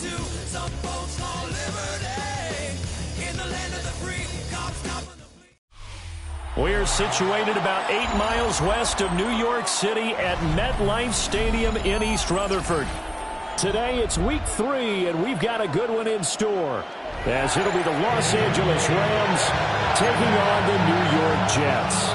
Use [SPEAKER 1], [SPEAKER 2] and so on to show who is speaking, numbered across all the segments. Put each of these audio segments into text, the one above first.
[SPEAKER 1] to some folks call liberty. In the land of the free, cops stopping the fleet.
[SPEAKER 2] We're situated about 8 miles west of New York City at MetLife Stadium in East Rutherford. Today it's week 3, and we've got a good one in store, as it'll be the Los Angeles Rams taking on the New York Jets.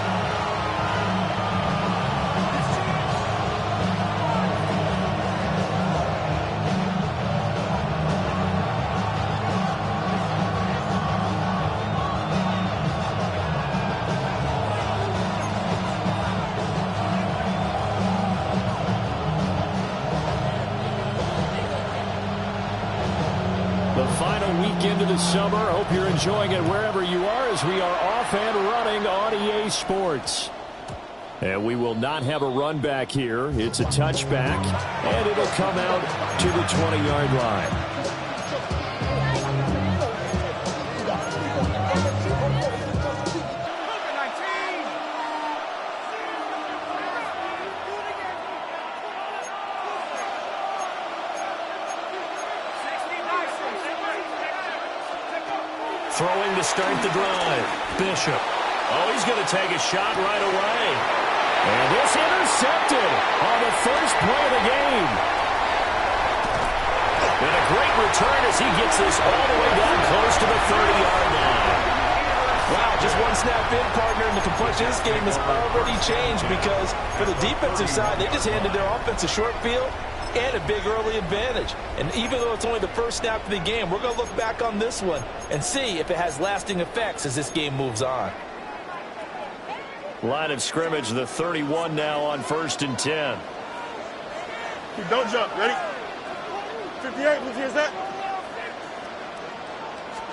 [SPEAKER 2] The final weekend of the summer. Hope you're enjoying it wherever you are, as we are off and running on EA Sports. And we will not have a run back here. It's a touchback, and it'll come out to the 20-yard line. Throwing to start the drive. Bishop. Oh, he's going to take a shot right away. And it's intercepted on the first play of the game. And a great return as he gets this all the way down close to the 30-yard line.
[SPEAKER 3] Wow, just one snap in, partner, and the complexion of this game has already changed, because for the defensive side, they just handed their offense a short field and a big early advantage. And even though it's only the first snap of the game, we're going to look back on this one and see if it has lasting effects as this game moves on.
[SPEAKER 2] Line of scrimmage, the 31 now on 1st and 10.
[SPEAKER 4] Don't jump. Ready? 58. Who's here's that?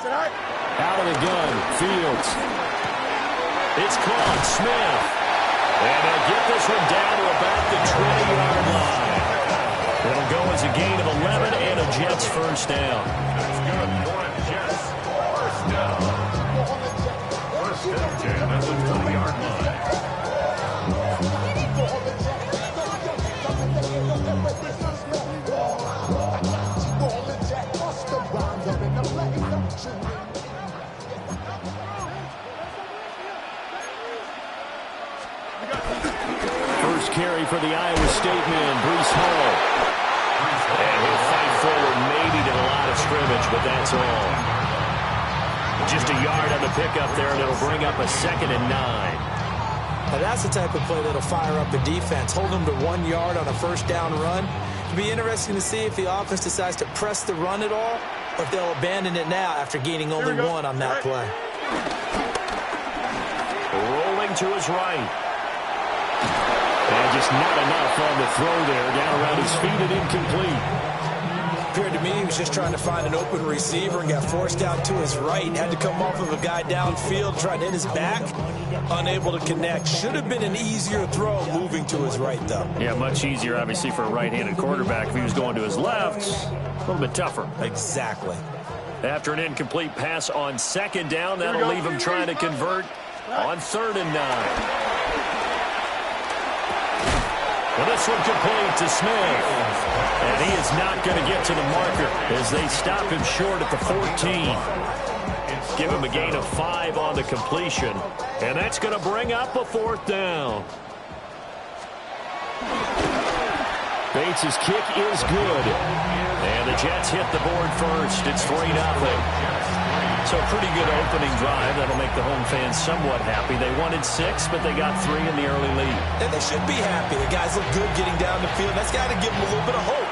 [SPEAKER 4] Sit high.
[SPEAKER 2] Out of the gun. Fields. It's caught. Smith. And they'll get this one down to about the 20-yard line. It'll go as a gain of 11 and a Jets first down.
[SPEAKER 5] That's good for a Jets first down. First and 10 at the 20-yard line.
[SPEAKER 2] First carry for the Iowa State man, Breece Hall. And he'll fight forward maybe to the line of scrimmage, but that's all. Just a yard on the pickup there, and it'll bring up a 2nd and 9.
[SPEAKER 3] Now that's the type of play that'll fire up the defense. Hold them to 1 yard on a first down run. It'll be interesting to see if the offense decides to press the run at all, or if they'll abandon it now after gaining only 1 on that play.
[SPEAKER 2] Rolling to his right. And just not enough on the throw there. Down around his feet and incomplete.
[SPEAKER 3] Appeared to me he was just trying to find an open receiver and got forced out to his right. Had to come off of a guy downfield, trying to hit his back. Unable to connect. Should have been an easier throw moving to his right, though.
[SPEAKER 2] Yeah, much easier, obviously, for a right-handed quarterback. If he was going to his left, a little bit tougher.
[SPEAKER 3] Exactly.
[SPEAKER 2] After an incomplete pass on 2nd down, that'll leave him trying to convert on 3rd and 9. Well, this one complete to Smith. And he is not going to get to the marker as they stop him short at the 14. Give him a gain of 5 on the completion. And that's going to bring up a 4th down. Bates' kick is good. And the Jets hit the board first. It's 3-0. So a pretty good opening drive. That'll make the home fans somewhat happy. They wanted 6, but they got 3 in the early lead.
[SPEAKER 3] And they should be happy. The guys look good getting down the field. That's got to give them a little bit of hope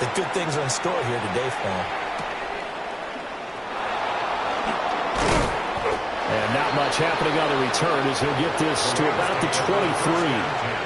[SPEAKER 3] that good things are in store here today for them.
[SPEAKER 2] And not much happening on the return as he'll get this to about the 23.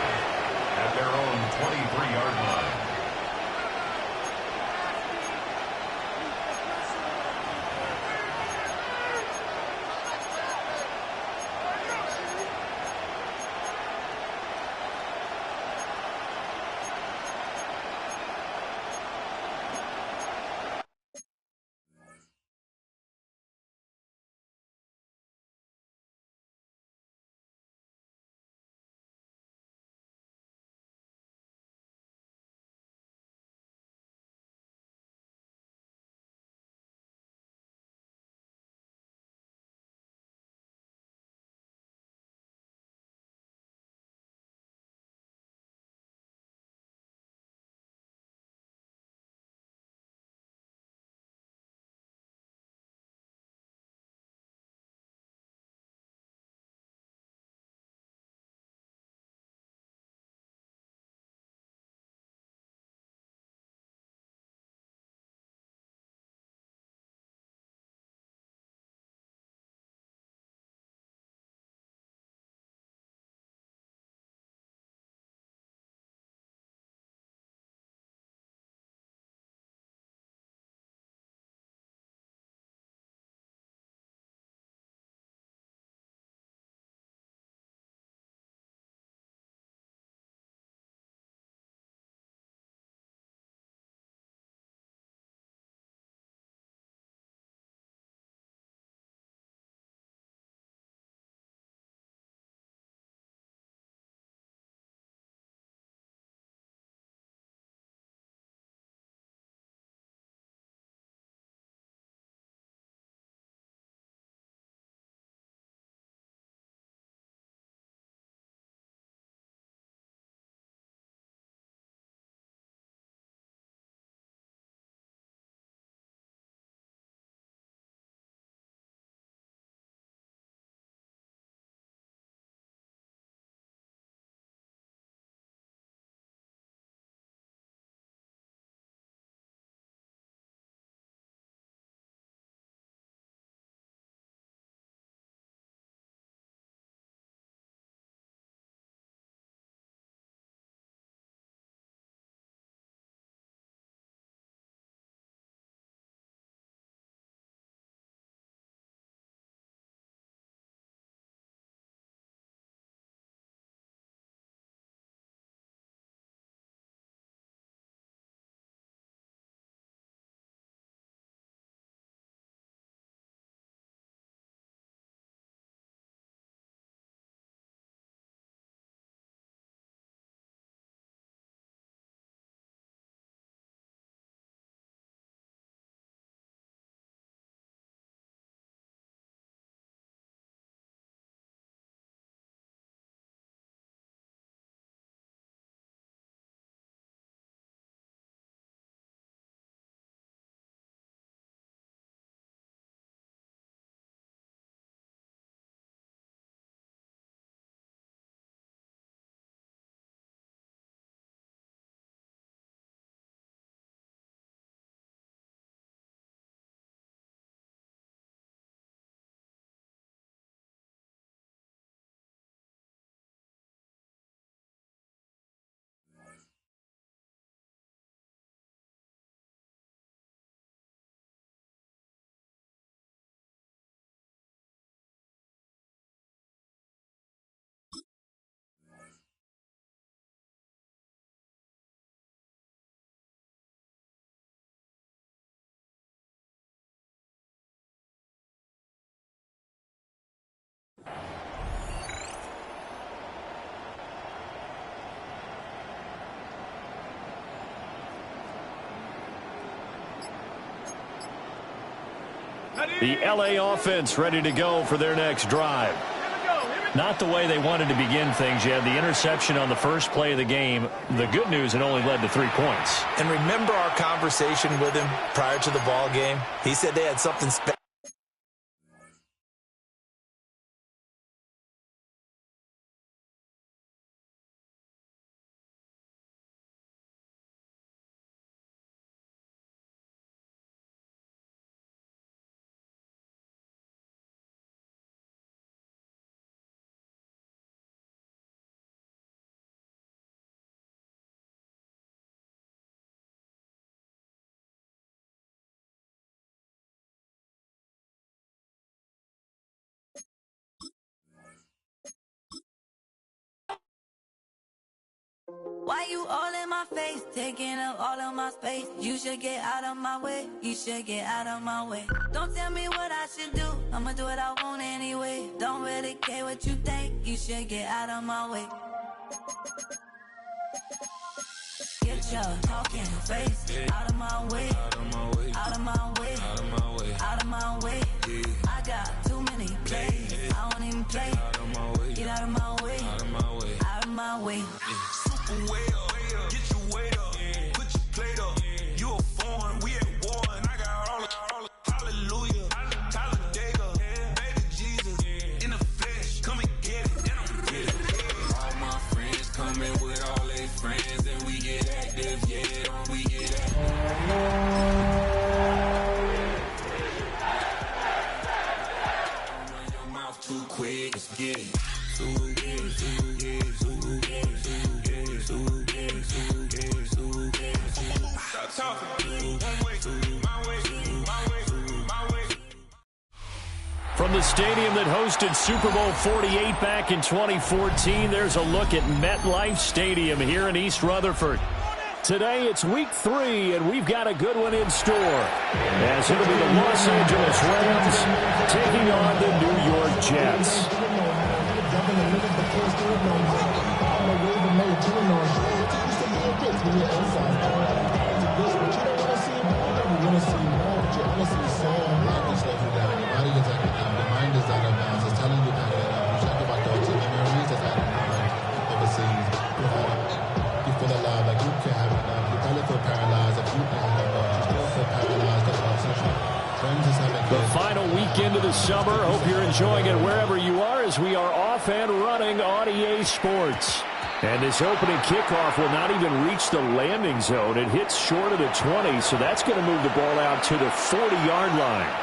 [SPEAKER 2] The LA offense ready to go for their next drive. Not the way they wanted to begin things. You had the interception on the first play of the game. The good news, it only led to 3 points.
[SPEAKER 3] And remember our conversation with him prior to the ball game? He said they had something special.
[SPEAKER 6] Why you all in my face, taking up all of my space? You should get out of my way, you should get out of my way. Don't tell me what I should do, I'ma do what I want anyway. Don't really care what you think, you should get out of my way. Get your talking face out of my way, out of my way, out of my way, out of my way, out of my way. I got too many plays, I don't even play. Get out of my way, out of my way, out of my way.
[SPEAKER 1] Way up, get your weight up, put your plate up. You a foreign, we at war, and I got all the hallelujah, Talladega, baby Jesus, in the flesh, come and get it, and I'm get it. All my friends coming with all their friends, and we get active, yeah, don't we get active? Don't run your mouth too quick, let's get it.
[SPEAKER 2] From the stadium that hosted Super Bowl 48 back in 2014, there's a look at MetLife Stadium here in East Rutherford. Today it's week 3, and we've got a good one in store, as it'll be the Los Angeles Rams taking on the New York Jets. The final weekend of the summer. Hope you're enjoying it wherever you are, as we are off and running on EA Sports. And this opening kickoff will not even reach the landing zone. It hits short of the 20, so that's going to move the ball out to the 40-yard line.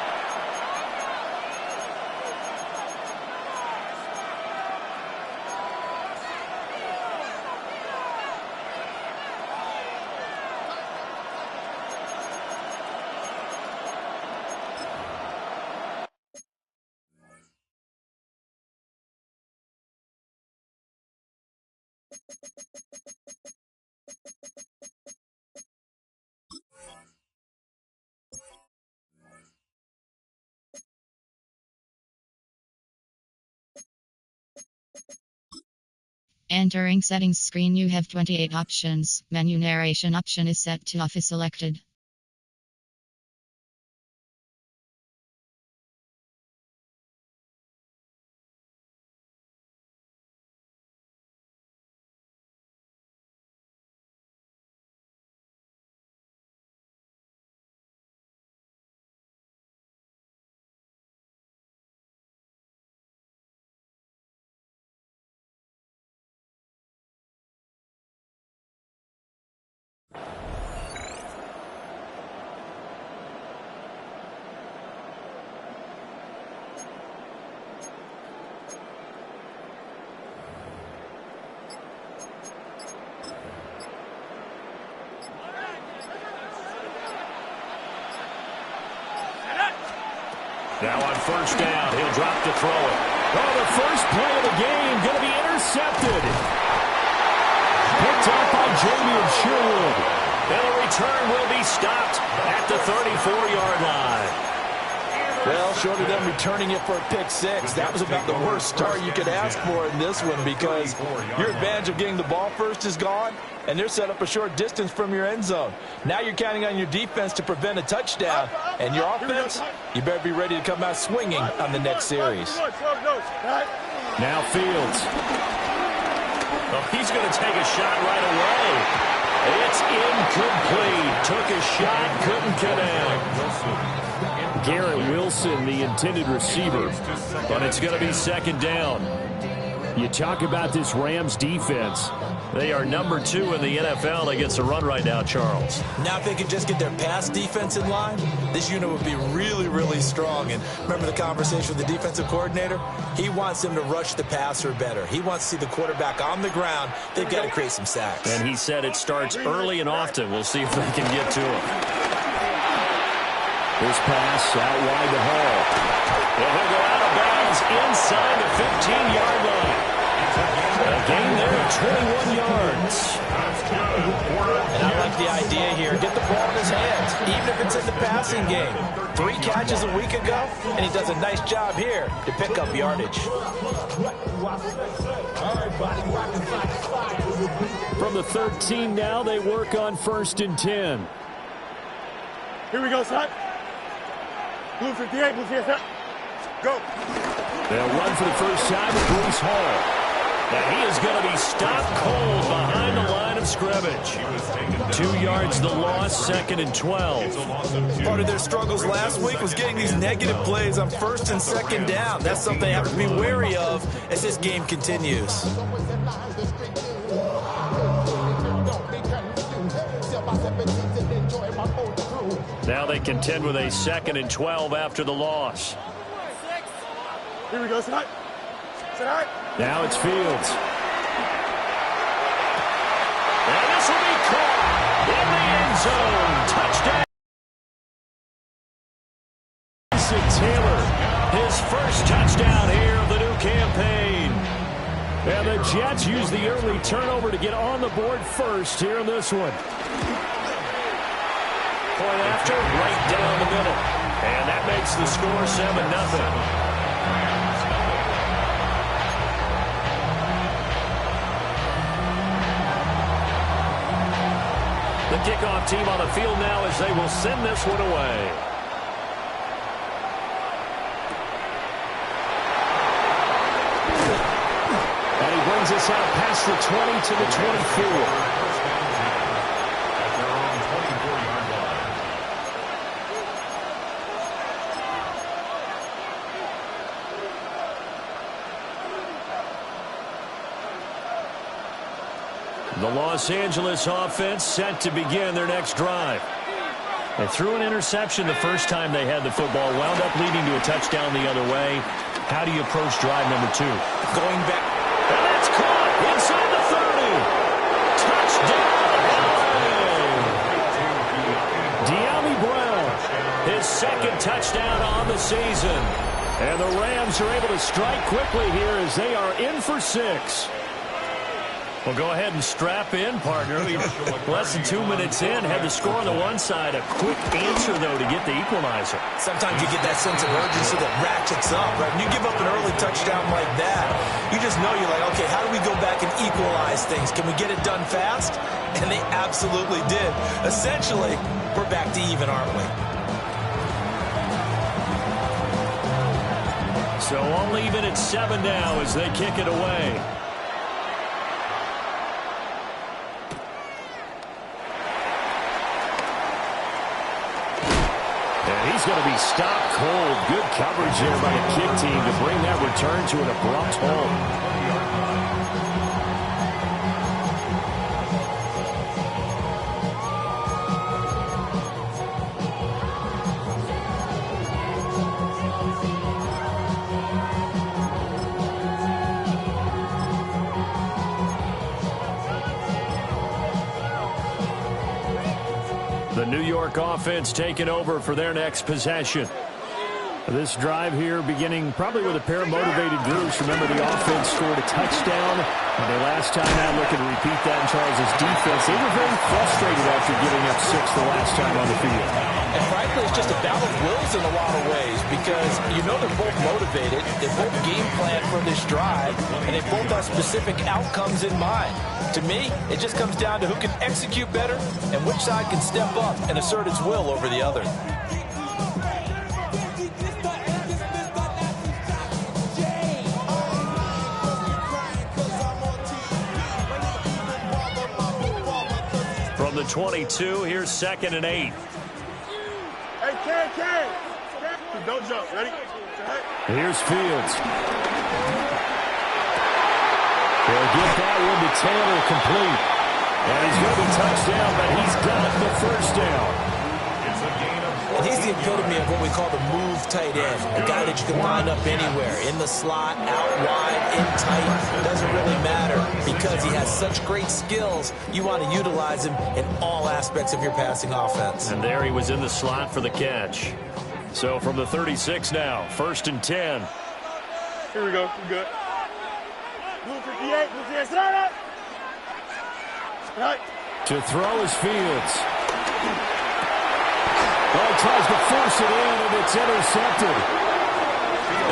[SPEAKER 7] Entering settings screen, you have 28 options. Menu narration option is set to off is selected.
[SPEAKER 2] Now on first down, he'll drop to throw it. Oh, the first play of the game going to be intercepted. Picked up by Jamie Sherwood. And the return will be stopped at the 34-yard line.
[SPEAKER 3] Well, short of them returning it for a pick six, that was about the worst start you could ask for in this one, because your advantage of getting the ball first is gone, and they're set up a short distance from your end zone. Now you're counting on your defense to prevent a touchdown, And your offense, you better be ready to come out swinging on the next series.
[SPEAKER 2] Now Fields. Oh, he's going to take a shot right away. It's incomplete. Took a shot, couldn't connect. Garrett Wilson, the intended receiver. But it's going to be second down. You talk about this Rams defense. They are number 2 in the NFL against the run right now, Charles.
[SPEAKER 3] Now if they could just get their pass defense in line, this unit would be really, really strong. And remember the conversation with the defensive coordinator? He wants them to rush the passer better. He wants to see the quarterback on the ground. They've got to create some sacks.
[SPEAKER 2] And he said it starts early and often. We'll see if they can get to him. This pass out wide to Hall. And he'll go out of bounds inside the 15-yard line. A gain there of 21 yards.
[SPEAKER 3] And I like the idea here. Get the ball in his hands, even if it's in the passing game. 3 catches a week ago, and he does a nice job here to pick up yardage.
[SPEAKER 2] From the 13 now, they work on 1st and 10.
[SPEAKER 4] Here we go, son. Blue 58, blue 58. Go.
[SPEAKER 2] They'll run for the first time with Bruce Hall. And he is going to be stopped cold behind the line of scrimmage. 2 yards the loss, 2nd and 12.
[SPEAKER 3] Part of their struggles last week was getting these negative plays on 1st and 2nd down. That's something they have to be wary of as this game continues.
[SPEAKER 2] Now they contend with a 2nd and 12 after the loss.
[SPEAKER 4] Here we go, son. Son.
[SPEAKER 2] Now it's Fields. And this will be caught in the end zone. Touchdown. Taylor, his first touchdown here of the new campaign. And the Jets use the early turnover to get on the board first here in this one. Point after, right down the middle. And that makes the score 7-0. The kickoff team on the field now as they will send this one away. And he brings us out past the 20 to the 24. The Los Angeles offense set to begin their next drive. They threw an interception the first time they had the football, wound up leading to a touchdown the other way. How do you approach drive number 2?
[SPEAKER 3] Going back.
[SPEAKER 2] And that's caught inside the 30. Touchdown! De'Ami Brown, his 2nd touchdown on the season. And the Rams are able to strike quickly here as they are in for 6. Well, go ahead and strap in, partner. Less than 2 minutes in, had the score on the one side. A quick answer, though, to get the equalizer.
[SPEAKER 3] Sometimes you get that sense of urgency that ratchets up, right? When you give up an early touchdown like that, you just know you're like, okay, how do we go back and equalize things? Can we get it done fast? And they absolutely did. Essentially, we're back to even, aren't we?
[SPEAKER 2] So all even at 7 now as they kick it away. He's going to be stopped cold. Good coverage there by the kick team to bring that return to an abrupt halt. The New York offense taking over for their next possession. This drive here beginning probably with a pair of motivated groups. Remember, the offense scored a touchdown. And they last time out looking to repeat that in Charles' defense. They were very frustrated after giving up 6 the last time on the field.
[SPEAKER 3] And frankly, it's just a battle of wills in a lot of ways because you know they're both motivated. They both game plan for this drive, and they both have specific outcomes in mind. To me, it just comes down to who can execute better and which side can step up and assert its will over the other.
[SPEAKER 2] from the 22. Here's 2nd and 8.
[SPEAKER 4] Hey, Ken. Don't jump. Ready?
[SPEAKER 2] Here's Fields. They'll get that one to Taylor complete. And he's going to be touchdown, but he's got the first down.
[SPEAKER 3] And he's the epitome of what we call the move tight end, a guy that you can line up anywhere, in the slot, out wide, in tight. It doesn't really matter because he has such great skills. You want to utilize him in all aspects of your passing offense.
[SPEAKER 2] And there he was in the slot for the catch. So from the 36 now, 1st and 10.
[SPEAKER 4] Here we go. We're good. Blue 58. Blue 58. Right.
[SPEAKER 2] To throw is Fields. Oh, tries to force it in, and it's intercepted.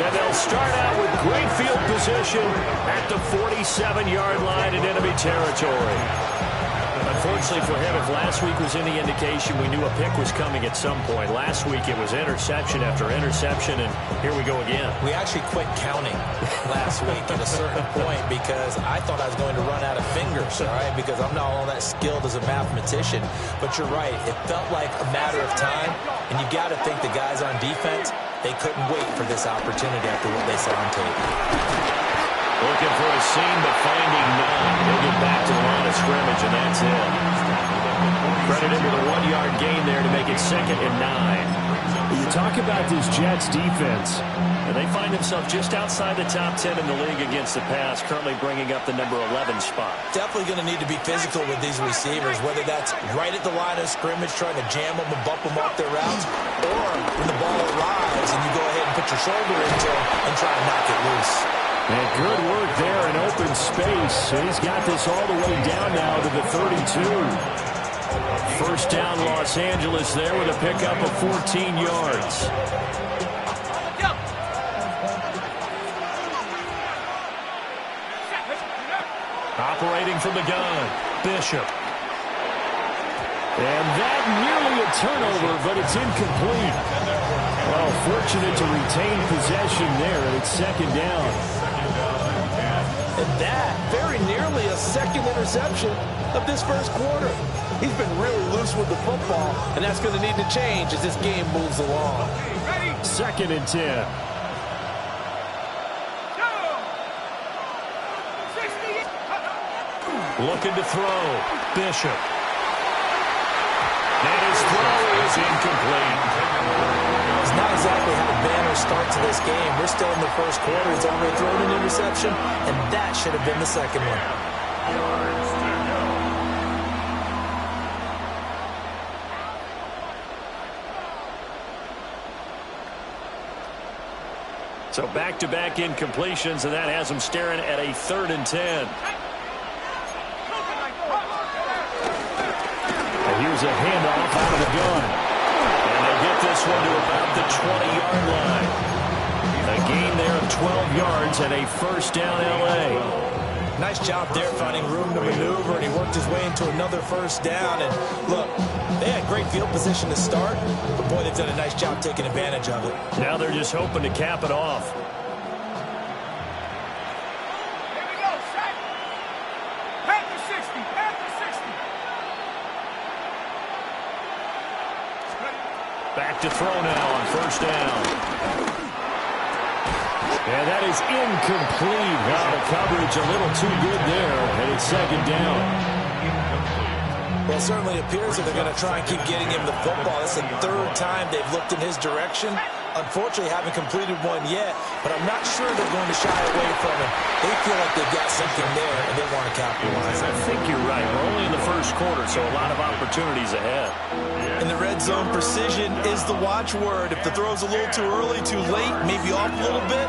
[SPEAKER 2] And they'll start out with great field position at the 47-yard line in enemy territory. Unfortunately for him, if last week was any indication, we knew a pick was coming at some point. Last week it was interception after interception, and here we go again.
[SPEAKER 3] We actually quit counting last week at a certain point because I thought I was going to run out of fingers, all right, because I'm not all that skilled as a mathematician. But you're right. It felt like a matter of time, and you got to think the guys on defense, they couldn't wait for this opportunity after what they saw on tape.
[SPEAKER 2] Looking for a seam, but finding none. He'll get back to the line of scrimmage, and that's it. Credit him with a 1-yard gain there to make it 2nd and 9. You talk about this Jets defense, and they find themselves just outside the top 10 in the league against the pass, currently bringing up the number 11 spot.
[SPEAKER 3] Definitely going to need to be physical with these receivers, whether that's right at the line of scrimmage, trying to jam them and bump them off their routes, or when the ball arrives and you go ahead and put your shoulder into them and try to knock it loose.
[SPEAKER 2] And good work there in open space. And he's got this all the way down now to the 32. First down Los Angeles there with a pickup of 14 yards. Operating from the gun, Bishop. And that nearly a turnover, but it's incomplete. Well, fortunate to retain possession there, and it's 2nd down.
[SPEAKER 3] And that, very nearly a 2nd interception of this first quarter. He's been really loose with the football, and that's going to need to change as this game moves along.
[SPEAKER 2] 2nd and 10. Looking to throw. Bishop. And his throw is incomplete.
[SPEAKER 3] It's not exactly how the banner starts this game. We're still in the first quarter. He's already thrown an interception, and that should have been the 2nd one.
[SPEAKER 2] So back-to-back incompletions, and that has him staring at a 3rd and 10. And here's a handoff out of the gun. And they'll get this one to about the 20-yard line. A gain there of 12 yards and a 1st down L.A.
[SPEAKER 3] Nice job there finding room to maneuver, and he worked his way into another 1st down. And look, they had great field position to start, but boy, they've done a nice job taking advantage of it.
[SPEAKER 2] Now they're just hoping to cap it off. Back to throw now on 1st down. And that is incomplete. Wow, the coverage a little too good there, and it's 2nd down.
[SPEAKER 3] Well, it certainly appears that they're going to try and keep getting him the football. It's the 3rd time they've looked in his direction. Unfortunately, haven't completed one yet, but I'm not sure they're going to shy away from it. They feel like they've got something there, and they want to capitalize.
[SPEAKER 2] I think you're right. We're only in the first quarter, so a lot of opportunities ahead.
[SPEAKER 3] In the red zone, precision is the watchword. If the throw's a little too early, too late, maybe off a little bit,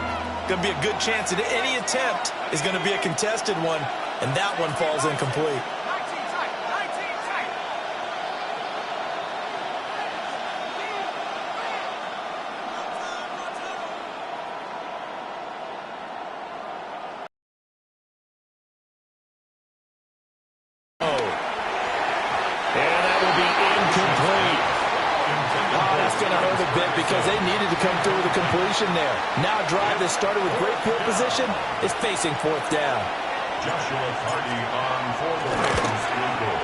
[SPEAKER 3] going to be a good chance that any attempt is going to be a contested one, and that one falls incomplete. Because they needed to come through with a completion there. Now a drive that started with great field position is facing 4th down.
[SPEAKER 5] Joshua Carty on for the Rams field goal.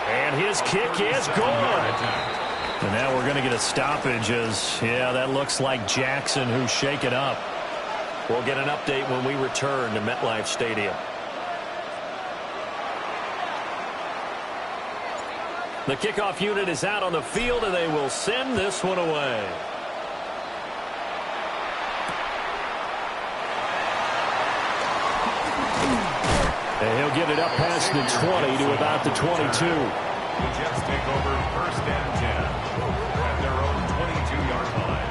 [SPEAKER 2] And his kick is good. And now we're going to get a stoppage as, yeah, that looks like Jackson who's shaken up. We'll get an update when we return to MetLife Stadium. The kickoff unit is out on the field, and they will send this one away. And he'll get it up past the 20 to about the 22.
[SPEAKER 5] The Jets take over 1st and 10 at their own 22-yard line.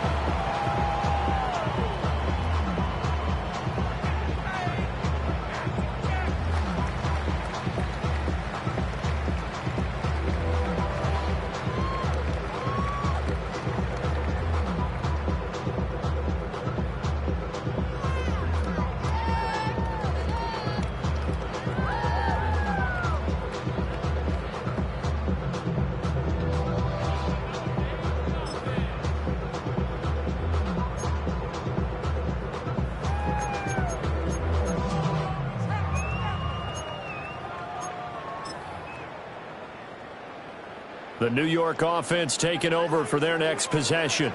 [SPEAKER 2] The New York offense taking over for their next possession.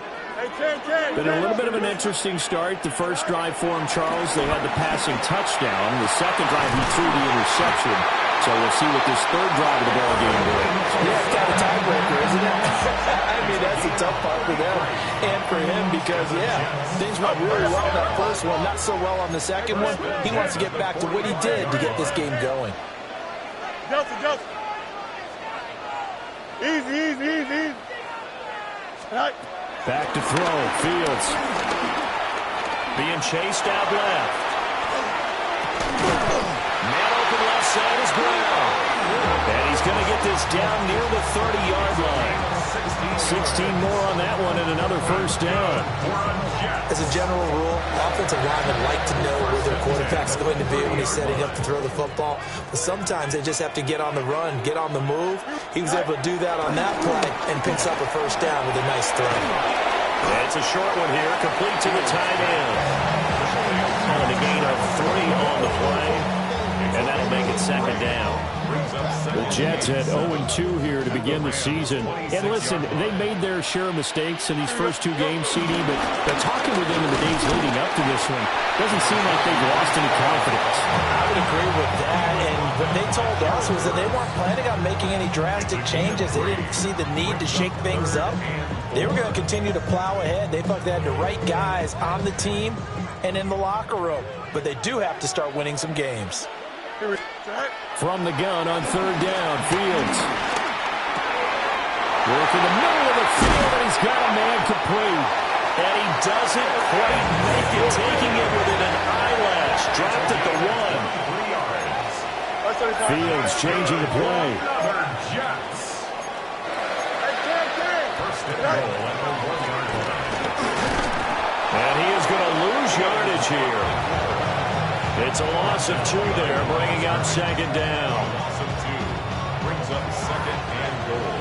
[SPEAKER 2] Been a little bit of an interesting start. The first drive for him, Charles, they had the passing touchdown. The second drive, he threw the interception. So we'll see what this third drive of the ball game brings.
[SPEAKER 3] Yeah, it's kind of a tiebreaker, isn't it? I mean, that's the tough part for them and for him because, yeah, things went really well in that first one, not so well on the second one. He wants to get back to what he did to get this game going.
[SPEAKER 4] Justin. Easy. Right.
[SPEAKER 2] Back to throw. Fields being chased out left. Man open left side is Brown. And he's going to get this down near the 30-yard line. 16 more on that one and another first down.
[SPEAKER 3] As a general rule, offensive linemen like to know where their quarterback's going to be when he's setting up to throw the football. But sometimes they just have to get on the run, get on the move. He was able to do that on that play and picks up a first down with a nice throw.
[SPEAKER 2] Yeah, it's a short one here, complete to the tight end. And a gain of 3 on the play, and that'll make it second down. The Jets at 0-2 here to begin the season. And listen, they made their share of mistakes in these first 2 games, CD, but talking with them in the days leading up to this one, doesn't seem like they've lost any confidence.
[SPEAKER 3] I would agree with that, and what they told us was that they weren't planning on making any drastic changes. They didn't see the need to shake things up. They were going to continue to plow ahead. They felt they had the right guys on the team and in the locker room, but they do have to start winning some games.
[SPEAKER 2] From the gun on third down, Fields. Working the middle of the field, and he's got a man complete. And he doesn't quite make it, taking it within an eyelash. Dropped at the 1. Fields changing the play.
[SPEAKER 5] Jets. First and goal at the 1-yard line.
[SPEAKER 2] And he is going to lose yardage here. It's a loss of 2 there, bringing up second down.
[SPEAKER 5] Loss of 2 brings up second and goal.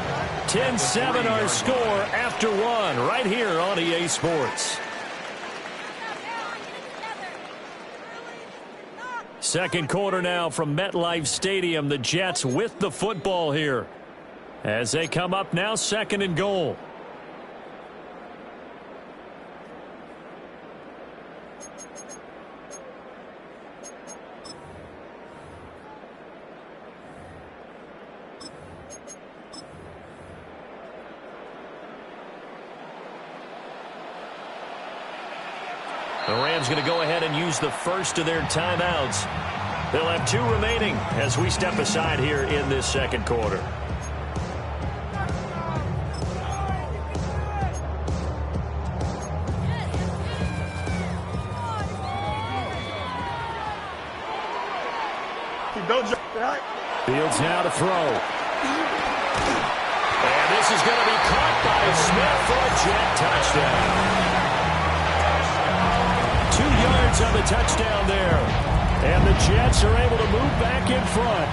[SPEAKER 2] 10-7 our score after 1 right here on EA Sports. Second quarter now from MetLife Stadium. The Jets with the football here as they come up now second and goal. The Rams going to go ahead and use the first of their timeouts. They'll have 2 remaining as we step aside here in this second quarter. Fields now to throw. And this is going to be caught by Smith for a Jet touchdown. 2 yards on the touchdown there. And the Jets are able to move back in front.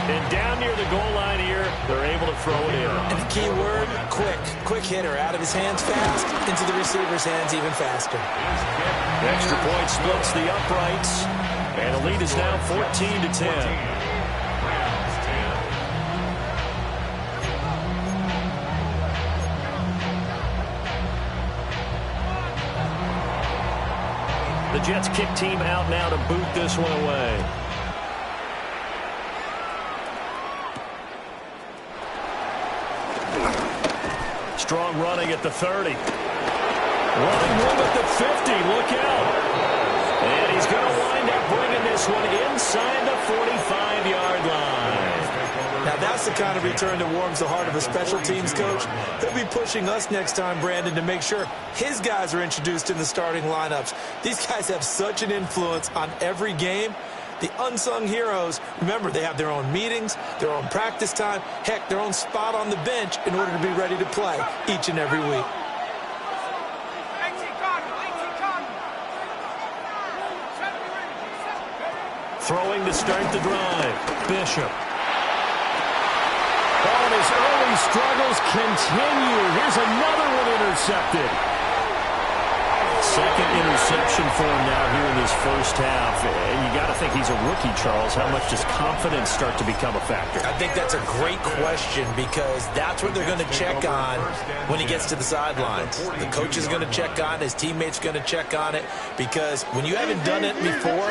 [SPEAKER 2] And down near the goal line here, they're able to throw it in.
[SPEAKER 3] And the key word, quick. Quick hitter. Out of his hands fast, into the receiver's hands even faster.
[SPEAKER 2] Extra point splits the uprights. And the lead is now 14-10. The Jets kick team out now to boot this one away. Strong running at the 30. Running room at the 50. Look out. And he's going to wind up bringing this one inside the 45-yard line.
[SPEAKER 3] Now, that's the kind of return that warms the heart of a special teams coach. He'll be pushing us next time, Brandon, to make sure his guys are introduced in the starting lineups. These guys have such an influence on every game. The unsung heroes, remember, they have their own meetings, their own practice time, heck, their own spot on the bench in order to be ready to play each and every week.
[SPEAKER 2] Throwing to start the drive. Bishop. Oh, and his early struggles continue. Here's another one intercepted. Second interception for him now here in this first half. And you got to think he's a rookie, Charles. How much does confidence start to become a factor?
[SPEAKER 3] I think that's a great question because that's what they're going to check on when he gets to the sidelines. The coach is going to check on it. His teammates going to check on it because when you haven't done it before,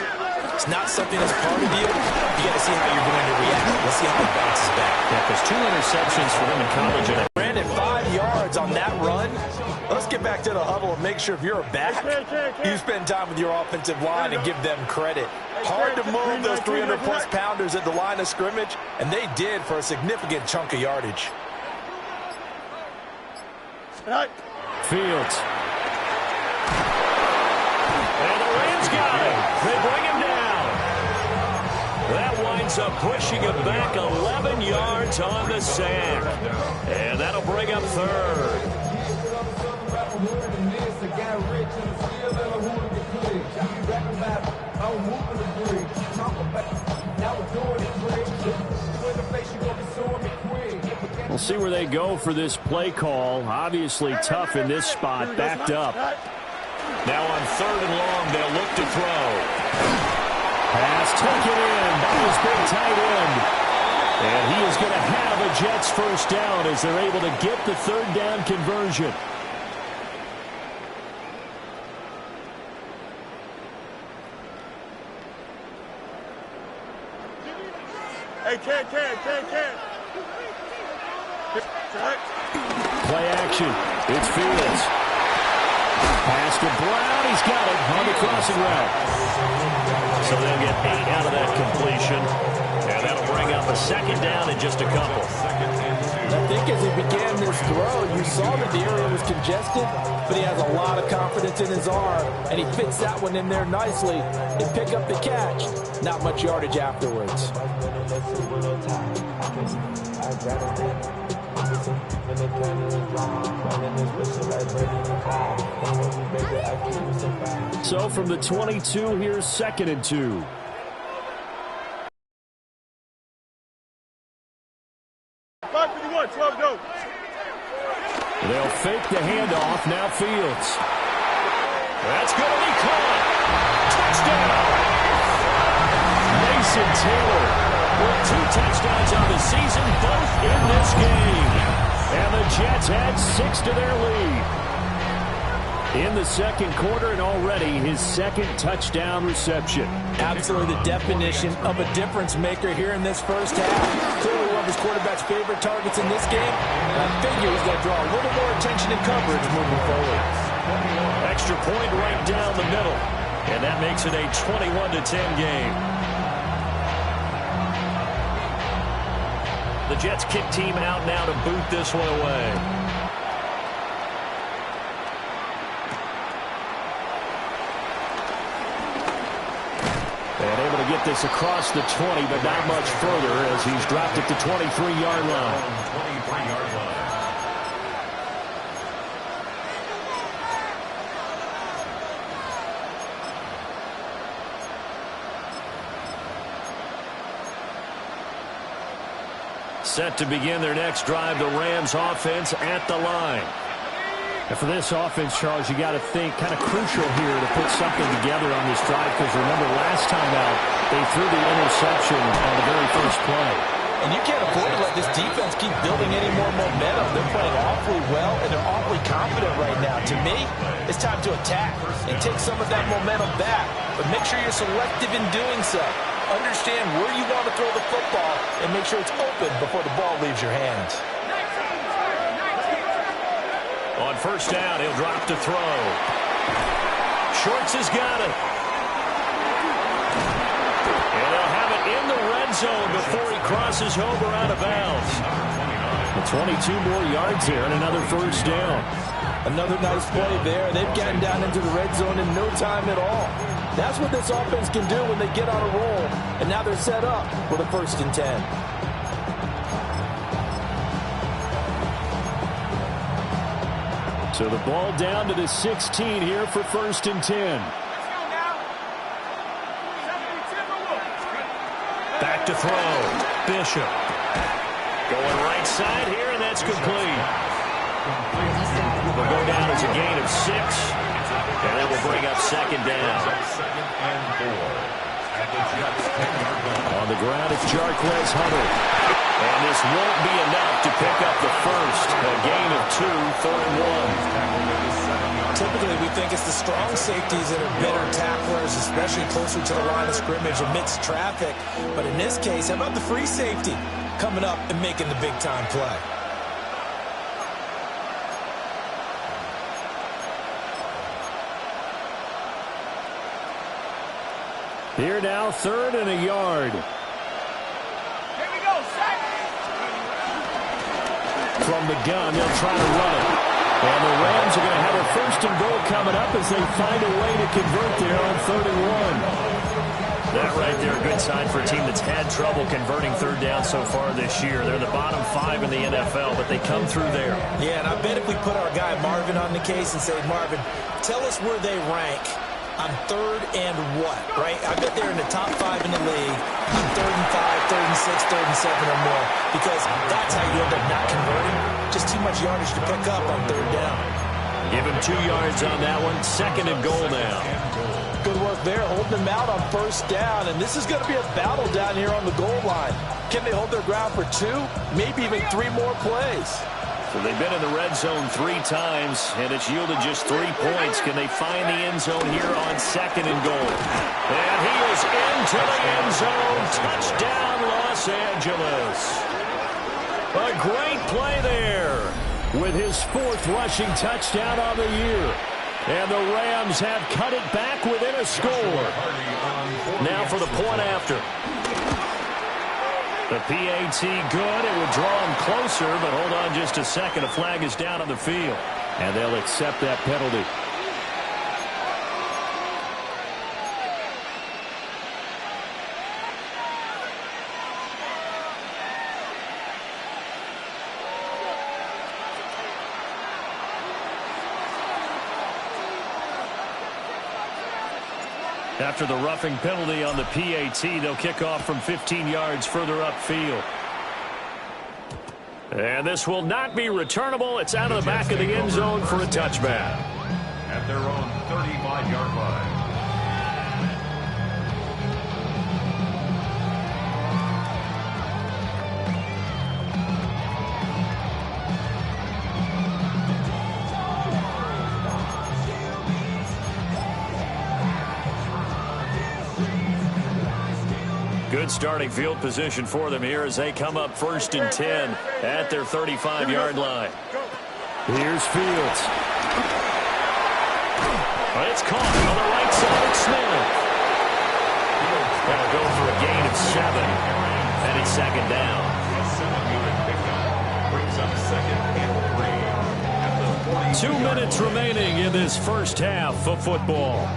[SPEAKER 3] it's not something that's part of you. You got to see how you're going to react. Let's see how he bounces back.
[SPEAKER 2] Yeah, because 2 interceptions for him in college. And
[SPEAKER 3] Brandon, 5 yards on that run. Let's get back to the huddle and make sure if you're a back, you spend time with your offensive line and give them credit. Hard to move those 300-plus pounders at the line of scrimmage, and they did for a significant chunk of yardage.
[SPEAKER 2] Fields. And the Rams got him. They bring him down. That winds up pushing him back 11 yards on the sack. And that'll bring up third. We'll see where they go for this play call. Obviously tough in this spot, backed up. Now on 3rd and long, they'll look to throw. Pass taken in by his big tight end. And he is going to have a Jets first down as they're able to get the 3rd down conversion.
[SPEAKER 4] Hey, can.
[SPEAKER 2] Play action. It's Fields. Pass to Brown. He's got it on the crossing route. So they'll get 8 out of that completion. And that'll bring up a 2nd down in just a couple.
[SPEAKER 3] I think as he began this throw, you saw that the area was congested, but he has a lot of confidence in his arm, and he fits that one in there nicely and pick up the catch. Not much yardage afterwards.
[SPEAKER 2] So from the 22, here's 2nd and 2. They'll fake the handoff. Now Fields. That's going to be caught. Touchdown. Mason Taylor with 2 touchdowns on the season, both in this game. And the Jets add 6 to their lead. In the 2nd quarter, and already his 2nd touchdown reception.
[SPEAKER 3] Absolutely the definition of a difference maker here in this first half. Clearly one of his quarterback's favorite targets in this game. And I figure he's going to draw a little more attention and coverage moving forward.
[SPEAKER 2] Extra point right down the middle. And that makes it a 21-10 game. The Jets kick team out now to boot this one away. And able to get this across the 20, but not much further as he's dropped it to 23-yard line. Set to begin their next drive, the Rams offense at the line. And for this offense, Charles, you got to think kind of crucial here to put something together on this drive because remember last time out, they threw the interception on the very first play.
[SPEAKER 3] And you can't afford to let this defense keep building any more momentum. They're playing awfully well, and they're awfully confident right now. To me, it's time to attack and take some of that momentum back. But make sure you're selective in doing so. Understand where you want to throw the football and make sure it's open before the ball leaves your hands.
[SPEAKER 2] On first down, he'll drop to throw. Shorts has got it. And they'll have it in the red zone before he crosses over out of bounds. 22 more yards here and another first down.
[SPEAKER 3] Another nice play there. They've gotten down into the red zone in no time at all. That's what this offense can do when they get on a roll. And now they're set up with a 1st and 10.
[SPEAKER 2] So the ball down to the 16 here for 1st and 10. Back to throw. Bishop. Going right side here, and that's complete. Will go down as a gain of 6. And that will bring up 2nd down. On the ground, it's Jarquez Hunter. And this won't be enough to pick up the first. A gain of 2, 3rd and 1.
[SPEAKER 3] Typically, we think it's the strong safeties that are better tacklers, especially closer to the line of scrimmage amidst traffic. But in this case, how about the free safety coming up and making the big-time play?
[SPEAKER 2] Here now, 3rd and a yard.
[SPEAKER 4] Here we go, sack.
[SPEAKER 2] From the gun, they'll try to run it. And the Rams are going to have a 1st and goal coming up as they find a way to convert there on 3rd and 1. That right there, a good sign for a team that's had trouble converting 3rd down so far this year. They're the bottom 5 in the NFL, but they come through there.
[SPEAKER 3] Yeah, and I bet if we put our guy Marvin on the case and say, Marvin, tell us where they rank on 3rd and what, right? I bet they're in the top 5 in the league on 3rd and 5, 3rd and 6, 3rd and 7 or more, because that's how you end up not converting. Just too much yardage to pick up on 3rd down.
[SPEAKER 2] Give him 2 yards on that one. 2nd and goal now.
[SPEAKER 3] Good work there, holding them out on 1st down, and this is going to be a battle down here on the goal line. Can they hold their ground for 2, maybe even 3 more plays?
[SPEAKER 2] So they've been in the red zone 3 times, and it's yielded just 3 points. Can they find the end zone here on 2nd and goal? And he is into the end zone. Touchdown, Los Angeles. A great play there with his 4th rushing touchdown on the year. And the Rams have cut it back within a score. Now for the point after. The PAT good. It would draw him closer, but hold on just a second. A flag is down on the field, and they'll accept that penalty. After the roughing penalty on the PAT, they'll kick off from 15 yards further upfield. And this will not be returnable. It's out of the back of the end zone for a touchback.
[SPEAKER 5] At their own 35-yard line.
[SPEAKER 2] Good starting field position for them here as they come up 1st and 10 at their 35-yard line. Here's Fields. It's caught on the right side. Smith. Gonna go for a gain of 7. And it's 2nd down.
[SPEAKER 5] A 7-unit pickup brings up 2nd and 3 at the 40.
[SPEAKER 2] 2 minutes remaining in this first half of football.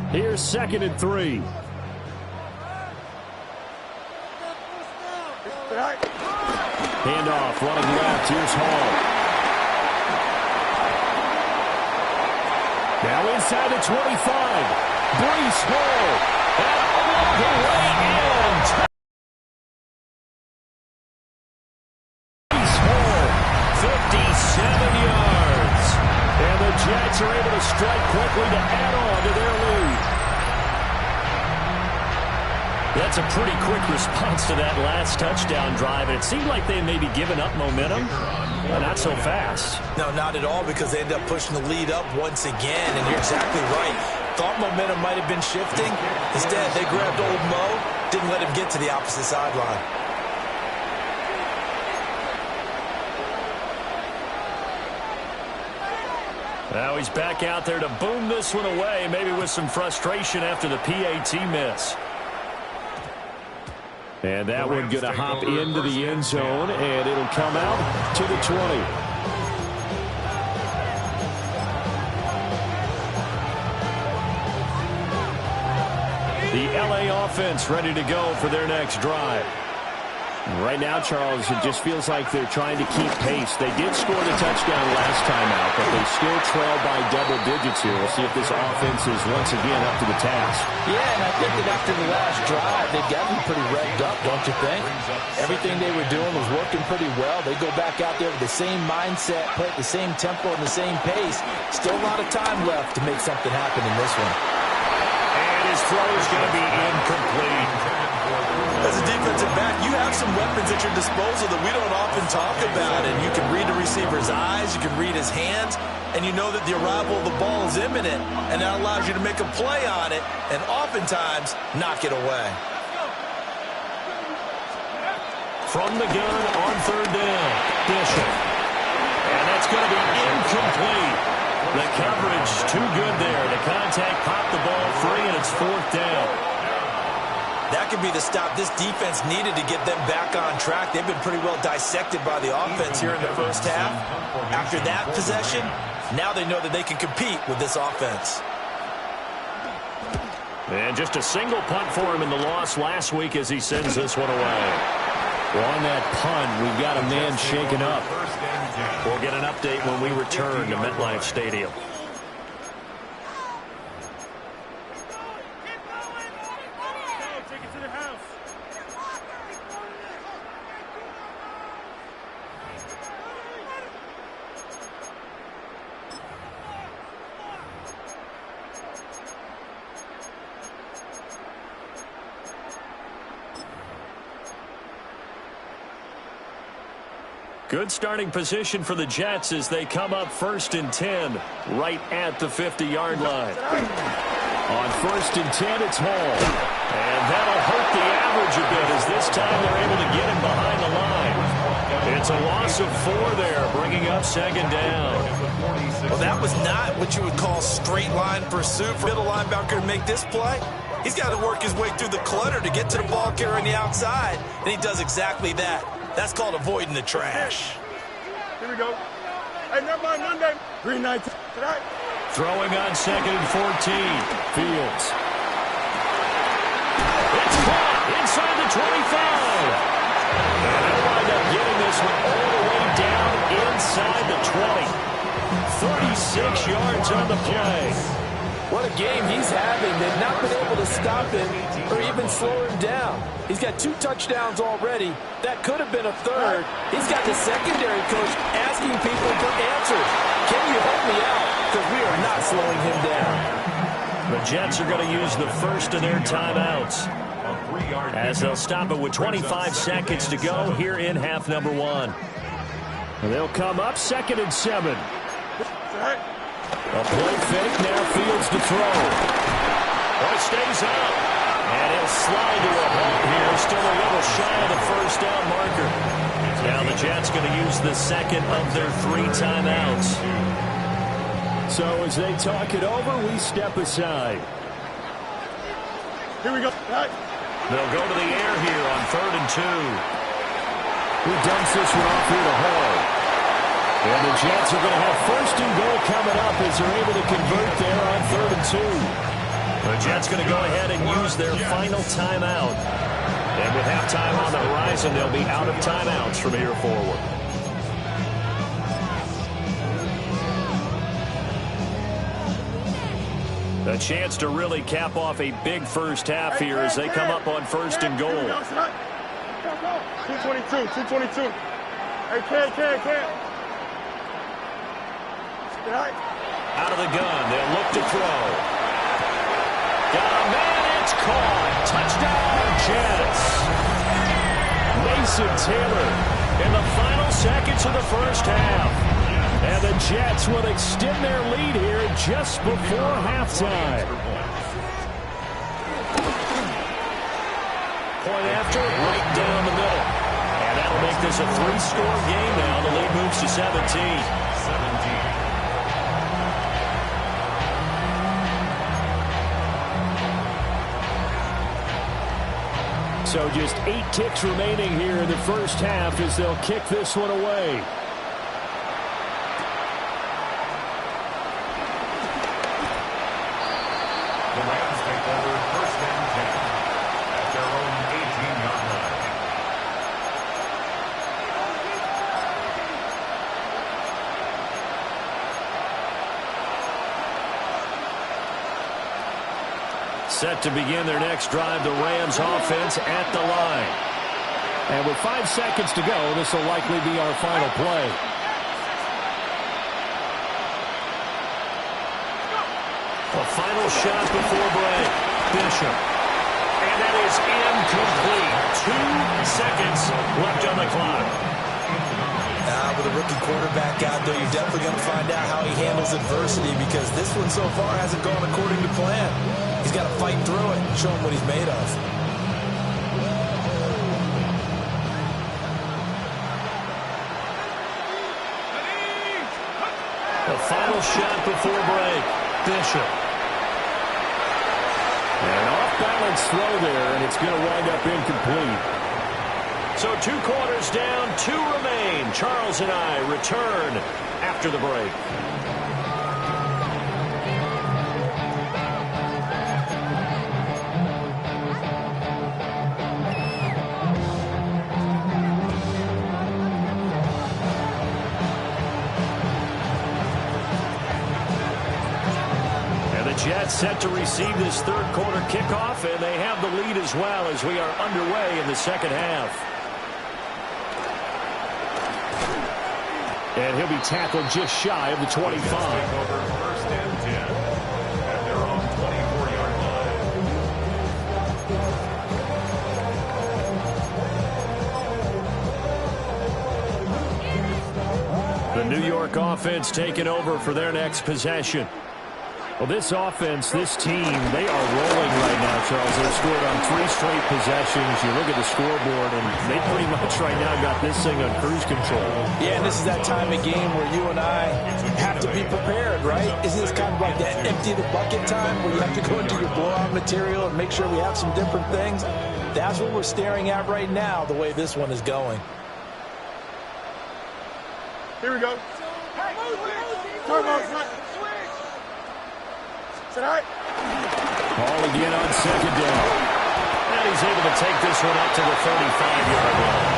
[SPEAKER 2] Here's 2nd and 3. Handoff, running left. Here's Hall. Now inside the 25. Brees Hall. And all the way in. Brees Hall, 57 yards. And the Jets are able to strike quickly to add on to their lead. That's a pretty quick response to that last touchdown drive. And it seemed like they may be giving up momentum. Well, not so fast.
[SPEAKER 3] No, not at all, because they end up pushing the lead up once again. And you're exactly right. Thought momentum might have been shifting. Instead, they grabbed old Mo, didn't let him get to the opposite sideline.
[SPEAKER 2] Now he's back out there to boom this one away, maybe with some frustration after the PAT miss. And that one going to hop into the end zone, and it'll come out to the 20. The LA offense ready to go for their next drive. Right now, Charles, it just feels like they're trying to keep pace. They did score the touchdown last time out, but they still trail by double digits here. We'll see if this offense is once again up to the task.
[SPEAKER 3] Yeah, and I think that after the last drive, they've got them pretty revved up, don't you think? Everything they were doing was working pretty well. They go back out there with the same mindset, play at the same tempo and the same pace. Still a lot of time left to make something happen in this one.
[SPEAKER 2] And his throw is going to be incomplete.
[SPEAKER 3] As a defensive back, you have some weapons at your disposal that we don't often talk about, and you can read the receiver's eyes, you can read his hands, and you know that the arrival of the ball is imminent, and that allows you to make a play on it and oftentimes knock it away.
[SPEAKER 2] From the gun on third down, Bishop. And that's going to be incomplete. The coverage too good there. The contact popped the ball free, and it's fourth down.
[SPEAKER 3] That could be the stop this defense needed to get them back on track. They've been pretty well dissected by the offense here in the first half. After that possession, now they know that they can compete with this offense.
[SPEAKER 2] And just a single punt for him in the loss last week as he sends this one away. Well, on that punt, we've got a man shaken up. We'll get an update when we return to MetLife Stadium. Good starting position for the Jets as they come up 1st and 10 right at the 50-yard line. On 1st and 10, it's Hall. And that'll hurt the average a bit as this time they're able to get him behind the line. It's a loss of 4 there, bringing up 2nd down.
[SPEAKER 3] Well, that was not what you would call straight line pursuit for a middle linebacker to make this play. He's got to work his way through the clutter to get to the ball carrier on the outside, and he does exactly that. That's called avoiding the trash.
[SPEAKER 4] Here we go. Hey, never mind Monday. Green night tonight.
[SPEAKER 2] Throwing on 2nd and 14. Fields. It's caught inside the 25. And they'll wind up getting this one all the way down inside the 20. 36 yards on the play.
[SPEAKER 3] What a game he's having. They've not been able to stop him or even slow him down. He's got 2 touchdowns already. That could have been a 3rd. He's got the secondary coach asking people for answers. Can you help me out? Because we are not slowing him down.
[SPEAKER 2] The Jets are going to use the first of their timeouts as they'll stop it with 25 seconds to go here in half number 1. And they'll come up 2nd and 7. A play fake, now Fields to throw. Oh, it stays up. And he'll slide to a halt here. Still a little shy of the first down marker. Now the Jets going to use the 2nd of their 3 timeouts. So as they talk it over, we step aside.
[SPEAKER 4] Here we go. Right.
[SPEAKER 2] They'll go to the air here on 3rd and 2. He dumps this one off here to Hall. And the Jets are going to have 1st and goal coming up as they're able to convert there on 3rd and 2. The Jets going to go ahead and use their final timeout. And with halftime on the horizon, they'll be out of timeouts from here forward. A chance to really cap off a big first half here as they come up on first and goal.
[SPEAKER 4] 222, 222. Hey, can't.
[SPEAKER 2] Out of the gun, they'll look to throw. Got a man, it's caught. Touchdown, Jets. Mason Taylor in the final seconds of the first half. And the Jets will extend their lead here just before halftime. Point after, right down the middle. And that'll make this a 3-score game now. The lead moves to 17. So just 8 ticks remaining here in the first half as they'll kick this one away.
[SPEAKER 5] The Rams take over first and 10 at their own 18-yard line.
[SPEAKER 2] Set to begin their next drive, the Rams offense at the line. And with 5 seconds to go, this will likely be our final play. A final shot before break. Bishop. And that is incomplete. 2 seconds left on the clock.
[SPEAKER 3] With a rookie quarterback out there, you're definitely going to find out how he handles adversity because this one so far hasn't gone according to plan. He's got to fight through it and show him what he's made of.
[SPEAKER 2] The final shot before break. Bishop. An off-balance throw there, and it's going to wind up incomplete. So 2 quarters down, 2 remain. Charles and I return after the break. And the Jets set to receive this third quarter kickoff, and they have the lead as well as we are underway in the second half. And he'll be tackled just shy of the 25.
[SPEAKER 5] First and 10 at their own 24-yard line.
[SPEAKER 2] The New York offense taking over for their next possession. Well, this offense, this team, they are rolling right now, Charles. They've scored on 3 straight possessions. You look at the scoreboard, and they pretty much right now got this thing on cruise control.
[SPEAKER 3] Yeah, and this is that time of game where you and I have to be prepared, right? Isn't this kind of like that empty the bucket time where you have to go into your blowout material and make sure we have some different things? That's what we're staring at right now, the way this one is going.
[SPEAKER 4] Here we go.
[SPEAKER 2] Ball again on second down. And he's able to take this one up to the 35-yard line.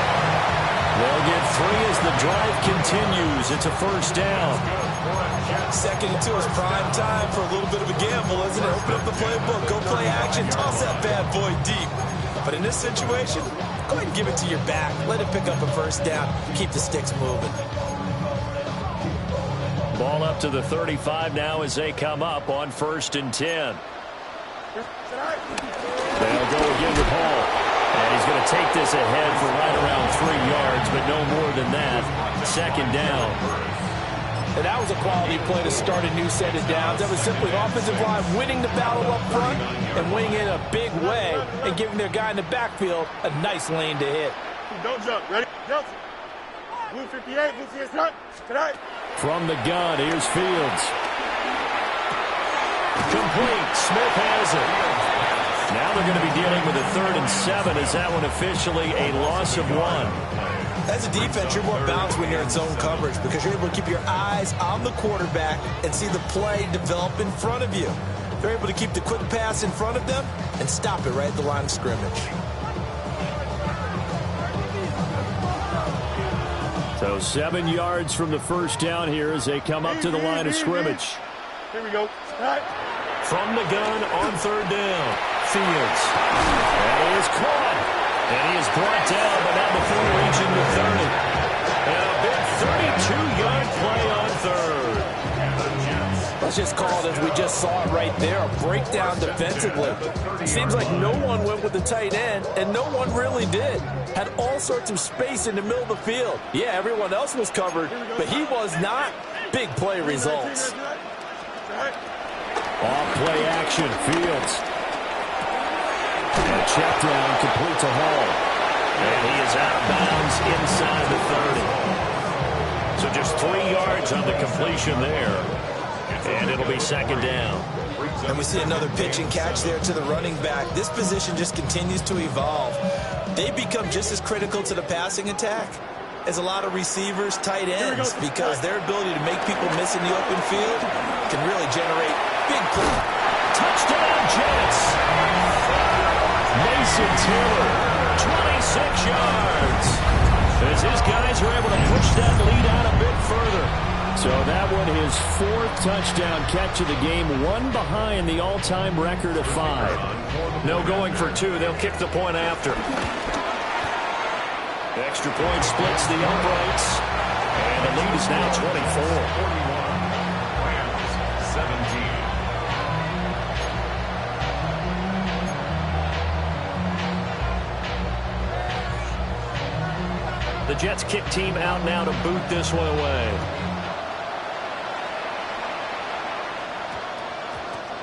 [SPEAKER 2] They'll get 3 as the drive continues. It's a first down.
[SPEAKER 3] Second and 2 is prime time for a little bit of a gamble, isn't it? Open up the playbook, go play action, toss that bad boy deep. But in this situation, go ahead and give it to your back. Let it pick up a first down. Keep the sticks moving.
[SPEAKER 2] Ball up to the 35 now as they come up on first and 10. They'll go again with Hall. And he's going to take this ahead for right around 3 yards, but no more than that. Second down.
[SPEAKER 3] And that was a quality play to start a new set of downs. That was simply the offensive line winning the battle up front and winning in a big way and giving their guy in the backfield a nice lane to hit.
[SPEAKER 4] Don't jump. Ready? Jump. Blue 58. Blue 58. Tonight.
[SPEAKER 2] From the gun, here's Fields. Complete. Smith has it. Now they're going to be dealing with a 3rd and 7. Is that one officially a loss of 1?
[SPEAKER 3] As a defense, you're more balanced when you're in zone coverage because you're able to keep your eyes on the quarterback and see the play develop in front of you. They're able to keep the quick pass in front of them and stop it right at the line of scrimmage.
[SPEAKER 2] So 7 yards from the first down here as they come up to the line of scrimmage.
[SPEAKER 4] Here we go. All right.
[SPEAKER 2] From the gun on third down. Fields. And he is caught. And he is brought down, but not before reaching the 30. And a big 32-yard play on third.
[SPEAKER 3] Let's just call it as we just saw it right there, a breakdown defensively. Seems like no one went with the tight end, and no one really did. Had all sorts of space in the middle of the field. Yeah, everyone else was covered, but he was not. Big play results.
[SPEAKER 2] Off play action, Fields. And a check down, complete to Hall. And he is out of bounds inside the 30. So just 3 yards on the completion there. And it'll be second down.
[SPEAKER 3] And we see another pitch and catch there to the running back. This position just continues to evolve. They become just as critical to the passing attack as a lot of receivers, tight ends, because their ability to make people miss in the open field can really generate big plays.
[SPEAKER 2] Touchdown, Jets. Mason Taylor, 26 yards. As his guys are able to push that lead out a bit further. So that one, his 4th touchdown catch of the game, one behind the all-time record of 5. No going for 2. They'll kick the point after. The extra point splits the uprights. And the lead is now 24.
[SPEAKER 5] 17.
[SPEAKER 2] The Jets kick team out now to boot this one away.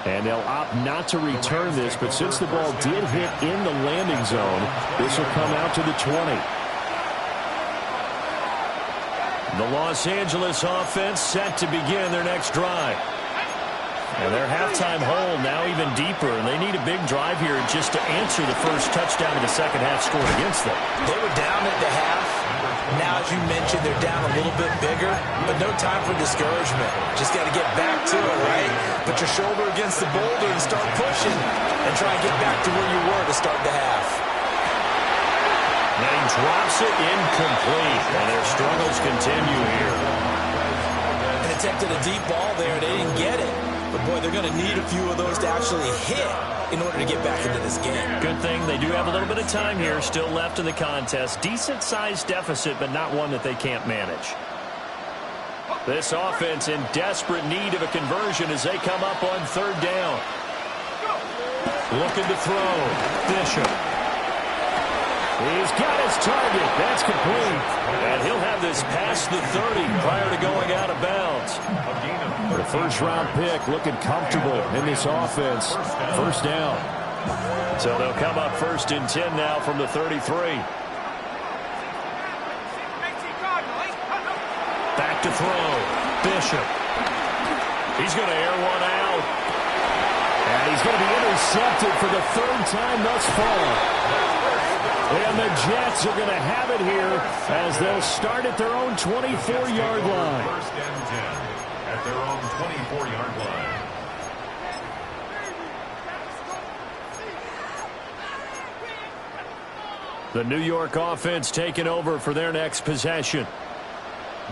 [SPEAKER 2] And they'll opt not to return this, but since the ball did hit in the landing zone, this will come out to the 20. The Los Angeles offense set to begin their next drive. And their halftime hole now even deeper, and they need a big drive here just to answer the first touchdown of the second half scored against them.
[SPEAKER 3] They were down at the half. Now, as you mentioned, they're down a little bit bigger, but no time for discouragement. Just got to get back to it, right? Put your shoulder against the boulder and start pushing and try and get back to where you were to start the half.
[SPEAKER 2] And he drops it incomplete, and their struggles continue here.
[SPEAKER 3] And attempted a deep ball there. They didn't get it. But, boy, they're going to need a few of those to actually hit in order to get back into this game.
[SPEAKER 2] Good thing they do have a little bit of time here still left in the contest. Decent-sized deficit, but not one that they can't manage. This offense in desperate need of a conversion as they come up on third down. Looking to throw. Bishop. He's got his target. That's complete. And he'll have this past the 30 prior to going out of bounds. The first-round pick looking comfortable in this offense. First down. So they'll come up 1st and 10 now from the 33. Back to throw. Bishop. He's going to air one out. And he's going to be intercepted for the 3rd time thus far. And the Jets are going to have it here as they'll start at their own 24-yard line.
[SPEAKER 5] 1st and 10 at their own 24-yard line.
[SPEAKER 2] The New York offense taking over for their next possession.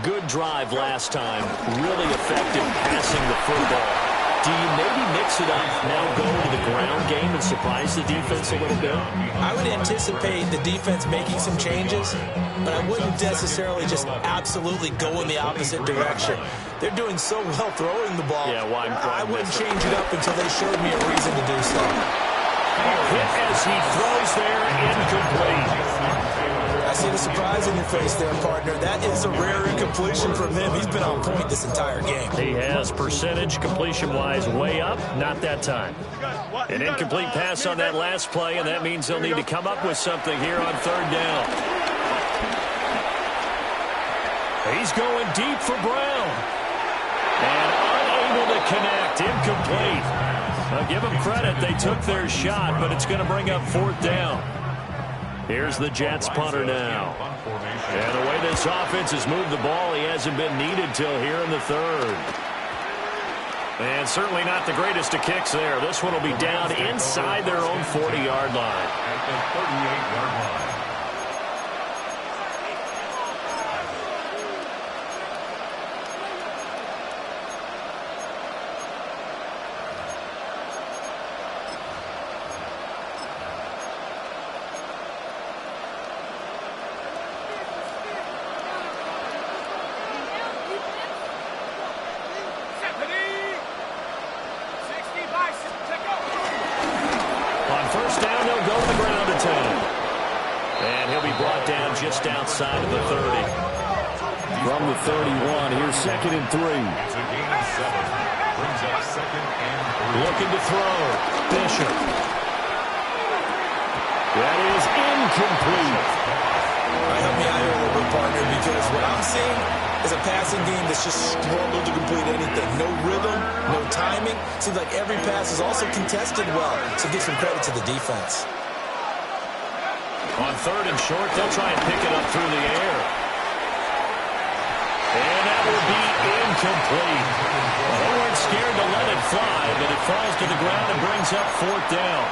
[SPEAKER 2] Good drive last time. Really effective passing the football. Do you maybe mix it up, now go to the ground game and surprise the defense a little bit?
[SPEAKER 3] I would anticipate the defense making some changes, but I wouldn't necessarily just absolutely go in the opposite direction. They're doing so well throwing the ball.
[SPEAKER 2] Yeah, why
[SPEAKER 3] I wouldn't change it up until they showed me a reason to do so.
[SPEAKER 2] Hit as he throws there, incomplete.
[SPEAKER 3] I see the surprise in your face there, partner. That is a rare incompletion from him. He's been on point this entire game.
[SPEAKER 2] He has percentage completion-wise way up, not that time. An incomplete pass on that last play, and that means they'll need to come up with something here on third down. He's going deep for Brown. And unable to connect, incomplete. Now give them credit, they took their shot, but it's going to bring up 4th down. Here's the Jets punter now. And the way this offense has moved the ball, he hasn't been needed till here in the 3rd. And certainly not the greatest of kicks there. This one will be down inside their own 40-yard line.
[SPEAKER 5] At the 38-yard line.
[SPEAKER 2] first down, they'll go to the ground attack. And he'll be brought down just outside of the 30. From the 31, here's 2nd and 3.
[SPEAKER 5] It's a gain of 7. Brings up 2nd and 3.
[SPEAKER 2] Looking to throw. Bishop. That is incomplete.
[SPEAKER 3] Help me out here a little bit, partner, because what I'm seeing is a passing game that's just struggled to complete anything. No rhythm, no timing. Seems like every pass is also contested well, so give some credit to the defense.
[SPEAKER 2] On 3rd and short, they'll try and pick it up through the air. And that will be incomplete. They weren't scared to let it fly, but it falls to the ground and brings up 4th down.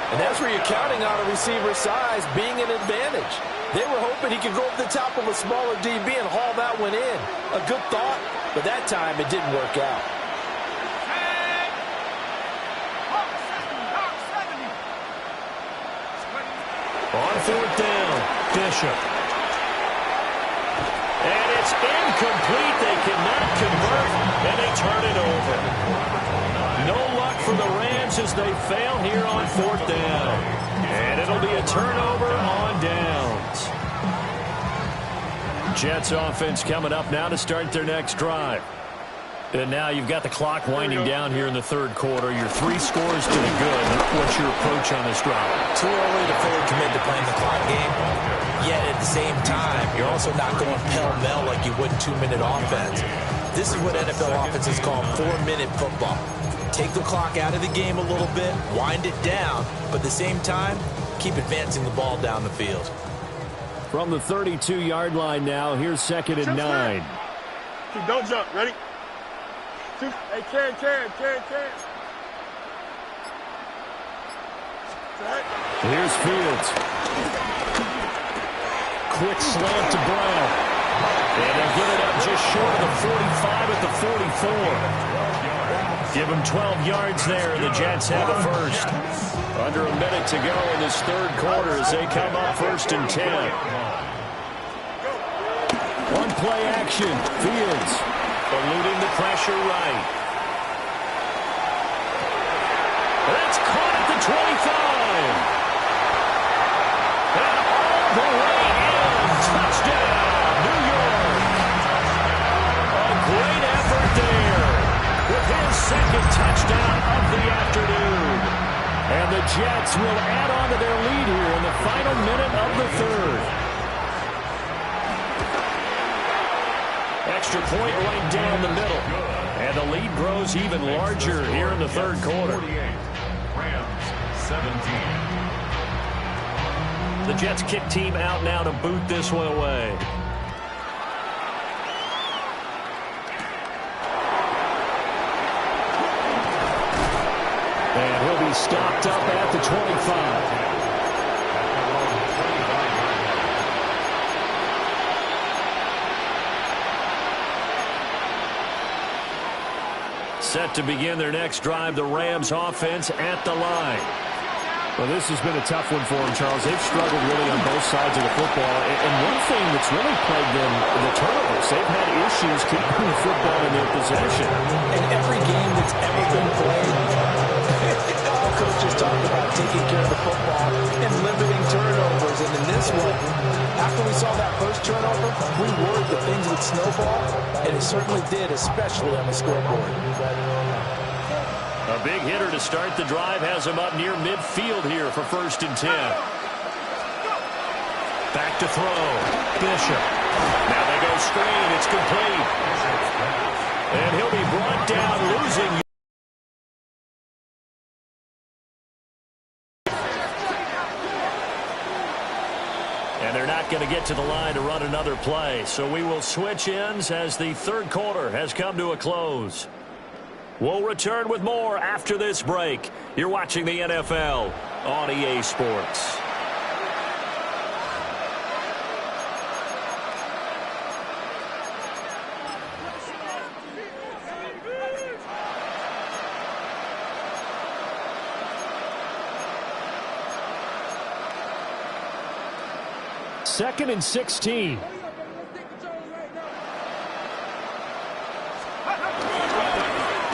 [SPEAKER 3] And that's where you're counting on a receiver's size being an advantage. They were hoping he could go over the top of a smaller DB and haul that one in. A good thought, but that time it didn't work out.
[SPEAKER 2] On 4th down, Bishop. And it's incomplete. They cannot convert, and they turn it over. No luck for the Rams as they fail here on 4th down. And it'll be a turnover on downs. Jets offense coming up now to start their next drive. And now you've got the clock winding down here in the 3rd quarter. You're 3 scores to the good. What's your approach on this drive?
[SPEAKER 3] Too early to fully commit to playing the clock game. Yet at the same time, you're also not going pell-mell like you would in 2-minute offense. This is what NFL offenses call 4-minute football. Take the clock out of the game a little bit, wind it down, but at the same time, keep advancing the ball down the field.
[SPEAKER 2] From the 32-yard line now, here's 2nd and 9.
[SPEAKER 4] Don't jump. Ready? Hey, Karen.
[SPEAKER 2] Here's Fields. Quick slant to Brown. And they'll get it up just short of the 45 at the 44. Give them 12 yards there, and the Jets have a first. Under a minute to go in this 3rd quarter as they come up 1st and 10. One play action. Fields eluding the pressure right. That's caught at the 25. And all the way in. Touchdown, New York. A great effort there with his 2nd touchdown of the afternoon. And the Jets will add on to their lead here in the final minute of the 3rd. Extra point right down the middle. And the lead grows even larger here in the 3rd quarter.
[SPEAKER 5] Rams 17.
[SPEAKER 2] The Jets kick team out now to boot this one away. And he'll be stopped up at the 25. Set to begin their next drive, the Rams offense at the line.
[SPEAKER 8] Well, this has been a tough one for them, Charles. They've struggled really on both sides of the football. And one thing that's really plagued them, the turnovers. They've had issues keeping the football in their possession.
[SPEAKER 3] In every game that's ever been played, all coaches talk about taking care of the football and limiting turnovers. And in this one, after we saw that first turnover, we worried that things would snowball, and it certainly did, especially on the scoreboard.
[SPEAKER 2] A big hitter to start the drive has him up near midfield here for 1st and 10. Back to throw. Bishop. Now they go screen. It's complete. And he'll be brought down, losing. And they're not going to get to the line to run another play. So we will switch ends as the 3rd quarter has come to a close. We'll return with more after this break. You're watching the NFL on EA Sports.
[SPEAKER 8] Second and 16.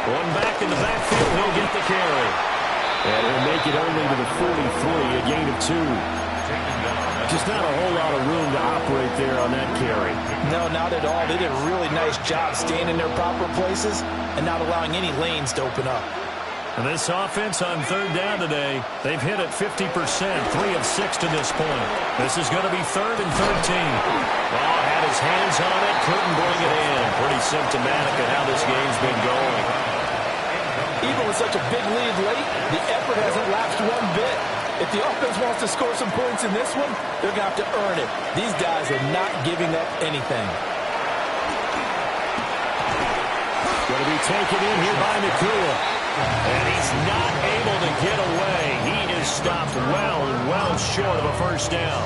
[SPEAKER 2] One back in the backfield, he'll get the carry. And he'll make it only to the 43, a gain of 2. Just not a whole lot of room to operate there on that carry.
[SPEAKER 3] No, not at all. They did a really nice job staying in their proper places and not allowing any lanes to open up.
[SPEAKER 2] And this offense on third down today, they've hit it 50%, 3 of 6 to this point. This is going to be 3rd and 13. Well, had his hands on it, couldn't bring it in. Pretty symptomatic of how this game's been going.
[SPEAKER 3] Even with such a big lead late, the effort hasn't lapsed one bit. If the offense wants to score some points in this one, they're going to have to earn it. These guys are not giving up anything.
[SPEAKER 2] Going to be taken in here by Nakua. And he's not able to get away. He is stopped well short of a first down.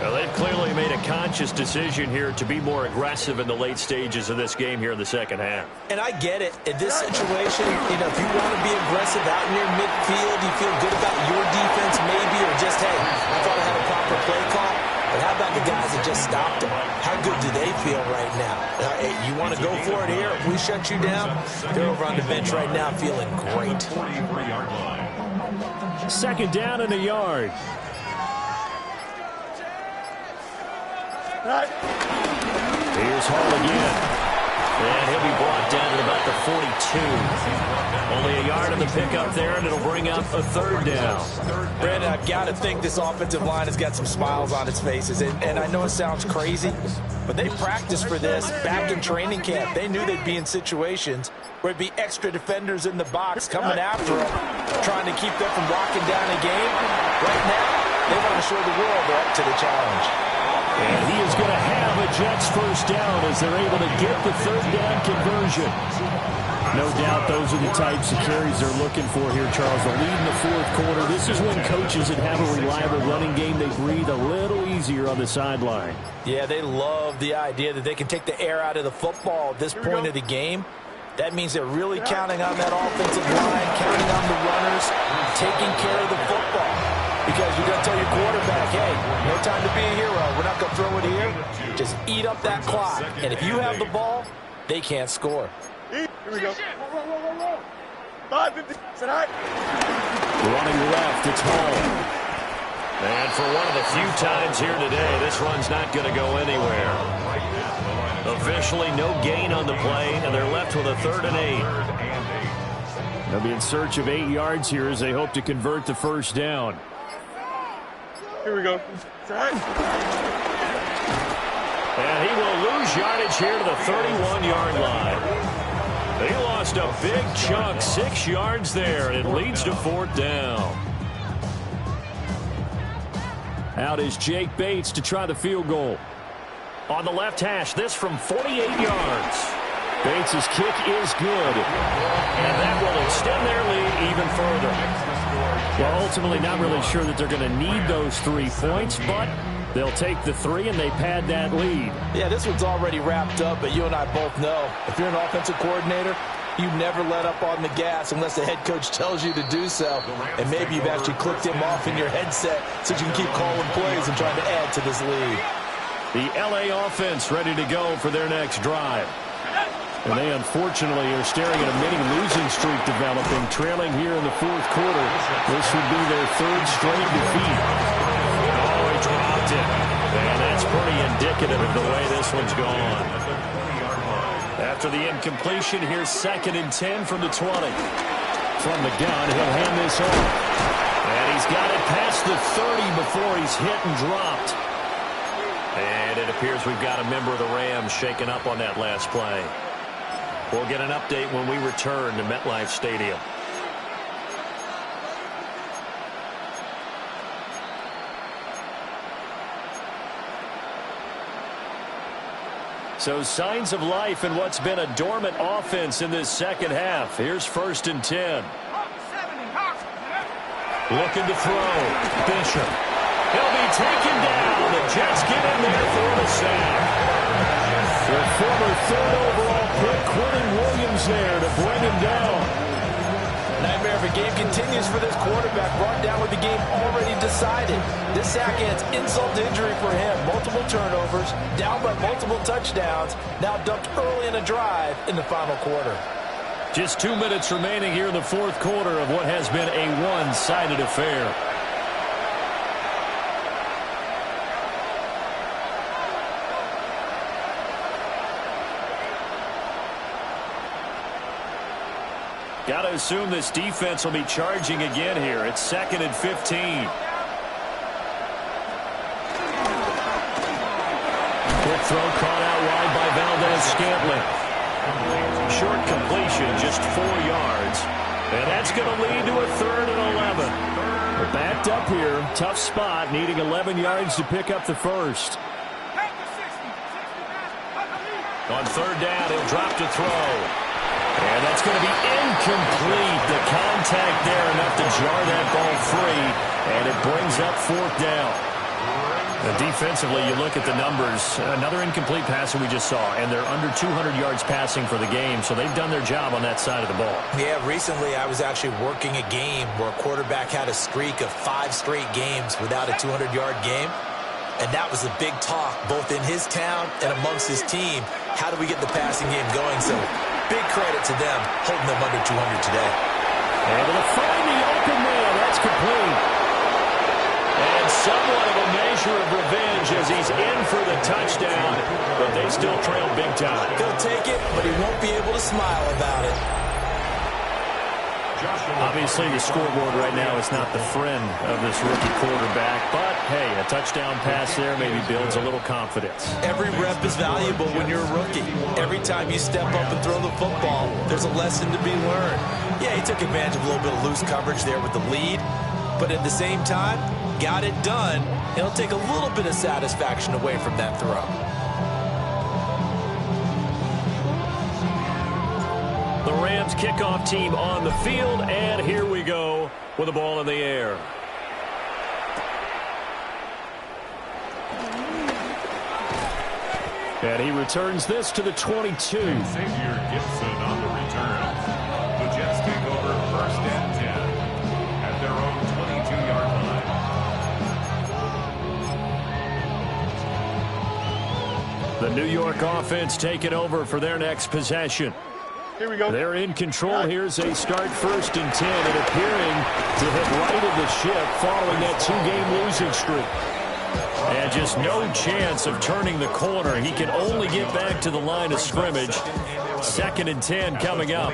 [SPEAKER 2] Well, they've clearly made a conscious decision here to be more aggressive in the late stages of this game here in the second half.
[SPEAKER 3] And I get it. In this situation, if you want to be aggressive out near midfield, you feel good about your defense maybe, or just, hey, I thought I had a proper play call. But how about the guys that just stopped them? How good do they feel right now? Hey, you want to go for it here? If we shut you down, they're over on the bench right now feeling great.
[SPEAKER 2] 2nd down and a yard. Here's Hall again. And he'll be brought down at about the 42. Only a yard of the pickup there, and it'll bring up a 3rd down.
[SPEAKER 3] Brandon, I've got to think this offensive line has got some smiles on its faces. And I know it sounds crazy, but they practiced for this back in training camp. They knew they'd be in situations where it'd be extra defenders in the box coming after them, trying to keep them from locking down a game. Right now, they want to show the world they're up to the challenge.
[SPEAKER 2] And he is going to have a Jets first down as they're able to get the 3rd down conversion. No doubt those are the types of carries they're looking for here, Charles. The lead in the 4th quarter. This is when coaches that have a reliable running game, they breathe a little easier on the sideline.
[SPEAKER 3] Yeah, they love the idea that they can take the air out of the football at this point of the game. That means they're really counting on that offensive line, counting on the runners, taking care of the football. Because you're going to tell your quarterback, hey, no time to be a hero. We're not going to throw it here. Just eat up that clock. And if you have the ball, they can't score.
[SPEAKER 4] Here we go. 5-50.
[SPEAKER 2] Running left, it's Hall. And for one of the few times here today, this run's not going to go anywhere. Officially, no gain on the play, and they're left with a 3rd and 8. They'll be in search of 8 yards here as they hope to convert the first down.
[SPEAKER 4] Here we go.
[SPEAKER 2] And he will lose yardage here to the 31-yard line. He lost a big chunk, 6 yards there, and it leads to 4th down. Out is Jake Bates to try the field goal. On the left hash, this from 48 yards. Bates' kick is good. And that will extend their lead even further. Well, ultimately not really sure that they're going to need those 3 points, but they'll take the 3 and they pad that lead.
[SPEAKER 3] Yeah, this one's already wrapped up, but you and I both know if you're an offensive coordinator, you never let up on the gas unless the head coach tells you to do so. And maybe you've actually clicked him off in your headset so you can keep calling plays and trying to add to this lead.
[SPEAKER 2] The LA offense ready to go for their next drive. And they unfortunately are staring at a mini losing streak developing, trailing here in the 4th quarter. This would be their 3rd straight defeat. Oh, he dropped it. And that's pretty indicative of the way this one's gone. After the incompletion, here's 2nd and 10 from the 20. From the gun, he'll hand this off. And he's got it past the 30 before he's hit and dropped. And it appears we've got a member of the Rams shaken up on that last play. We'll get an update when we return to MetLife Stadium. So signs of life in what's been a dormant offense in this second half. Here's 1st and 10. Looking to throw. Bishop. He'll be taken down. The Jets get in there for the sack. Their former 3rd overall pick, Quentin Williams, there to bring him down.
[SPEAKER 3] Nightmare if a game continues for this quarterback, brought down with the game already decided. This sack adds insult to injury for him. Multiple turnovers, down by multiple touchdowns, now dumped early in a drive in the final quarter.
[SPEAKER 2] Just 2 minutes remaining here in the fourth quarter of what has been a one-sided affair. Got to assume this defense will be charging again here. It's 2nd and 15. Quick throw caught out wide by Valdez-Scantling. Short completion, just 4 yards. And that's going to lead to a 3rd and 11. We're backed up here. Tough spot, needing 11 yards to pick up the first. On 3rd down, he'll drop to throw. And that's going to be incomplete. The contact there enough to jar that ball free. And it brings up 4th down. Defensively, you look at the numbers. Another incomplete pass that we just saw, and they're under 200 yards passing for the game, so they've done their job on that side of the ball.
[SPEAKER 3] Yeah, recently I was actually working a game where a quarterback had a streak of 5 straight games without a 200-yard game, and that was a big talk both in his town and amongst his team. How do we get the passing game going? So big credit to them holding them under 200 today.
[SPEAKER 2] Able to find the open man. That's complete. And somewhat of a measure of revenge as he's in for the touchdown, but they still trail big time.
[SPEAKER 3] He'll take it, but he won't be able to smile about it.
[SPEAKER 2] Obviously, the scoreboard right now is not the friend of this rookie quarterback, but, hey, a touchdown pass there maybe builds a little confidence.
[SPEAKER 3] Every rep is valuable when you're a rookie. Every time you step up and throw the football, there's a lesson to be learned. Yeah, he took advantage of a little bit of loose coverage there with the lead, but at the same time, got it done. It'll take a little bit of satisfaction away from that throw.
[SPEAKER 2] The Rams kickoff team on the field, and here we go with the ball in the air. And he returns this to the 22.
[SPEAKER 5] Xavier Gibson on the return. The Jets take over 1st and 10 at their own 22-yard line.
[SPEAKER 2] The New York offense taking over for their next possession.
[SPEAKER 4] Here we go.
[SPEAKER 2] They're in control. Here's a start 1st and 10, and appearing to have righted the ship following that 2-game losing streak. And just no chance of turning the corner. He can only get back to the line of scrimmage. 2nd and 10 coming up.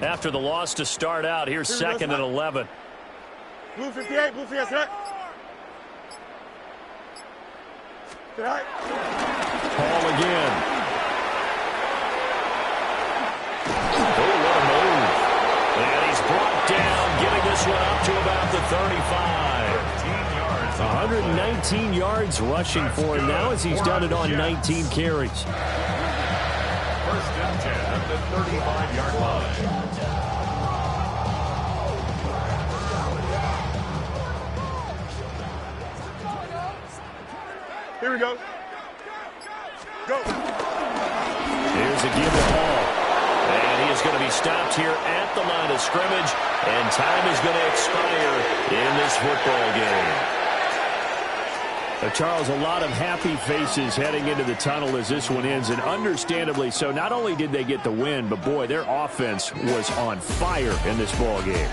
[SPEAKER 2] After the loss to start out, here's 2nd and 11.
[SPEAKER 4] Blue 58, blue 58, set.
[SPEAKER 2] Ball again. Oh, what a move. And he's brought down, getting this one up to about the 35. 119 yards rushing for him now as he's done it on 19 carries.
[SPEAKER 5] 1st and 10 at the 35-yard line.
[SPEAKER 4] Here we go. Go.
[SPEAKER 2] Here's a give to Hall. And he is going to be stopped here at the line of scrimmage. And time is going to expire in this football game. Charles, a lot of happy faces heading into the tunnel as this one ends, and understandably so. Not only did they get the win, but boy, their offense was on fire in this ball game.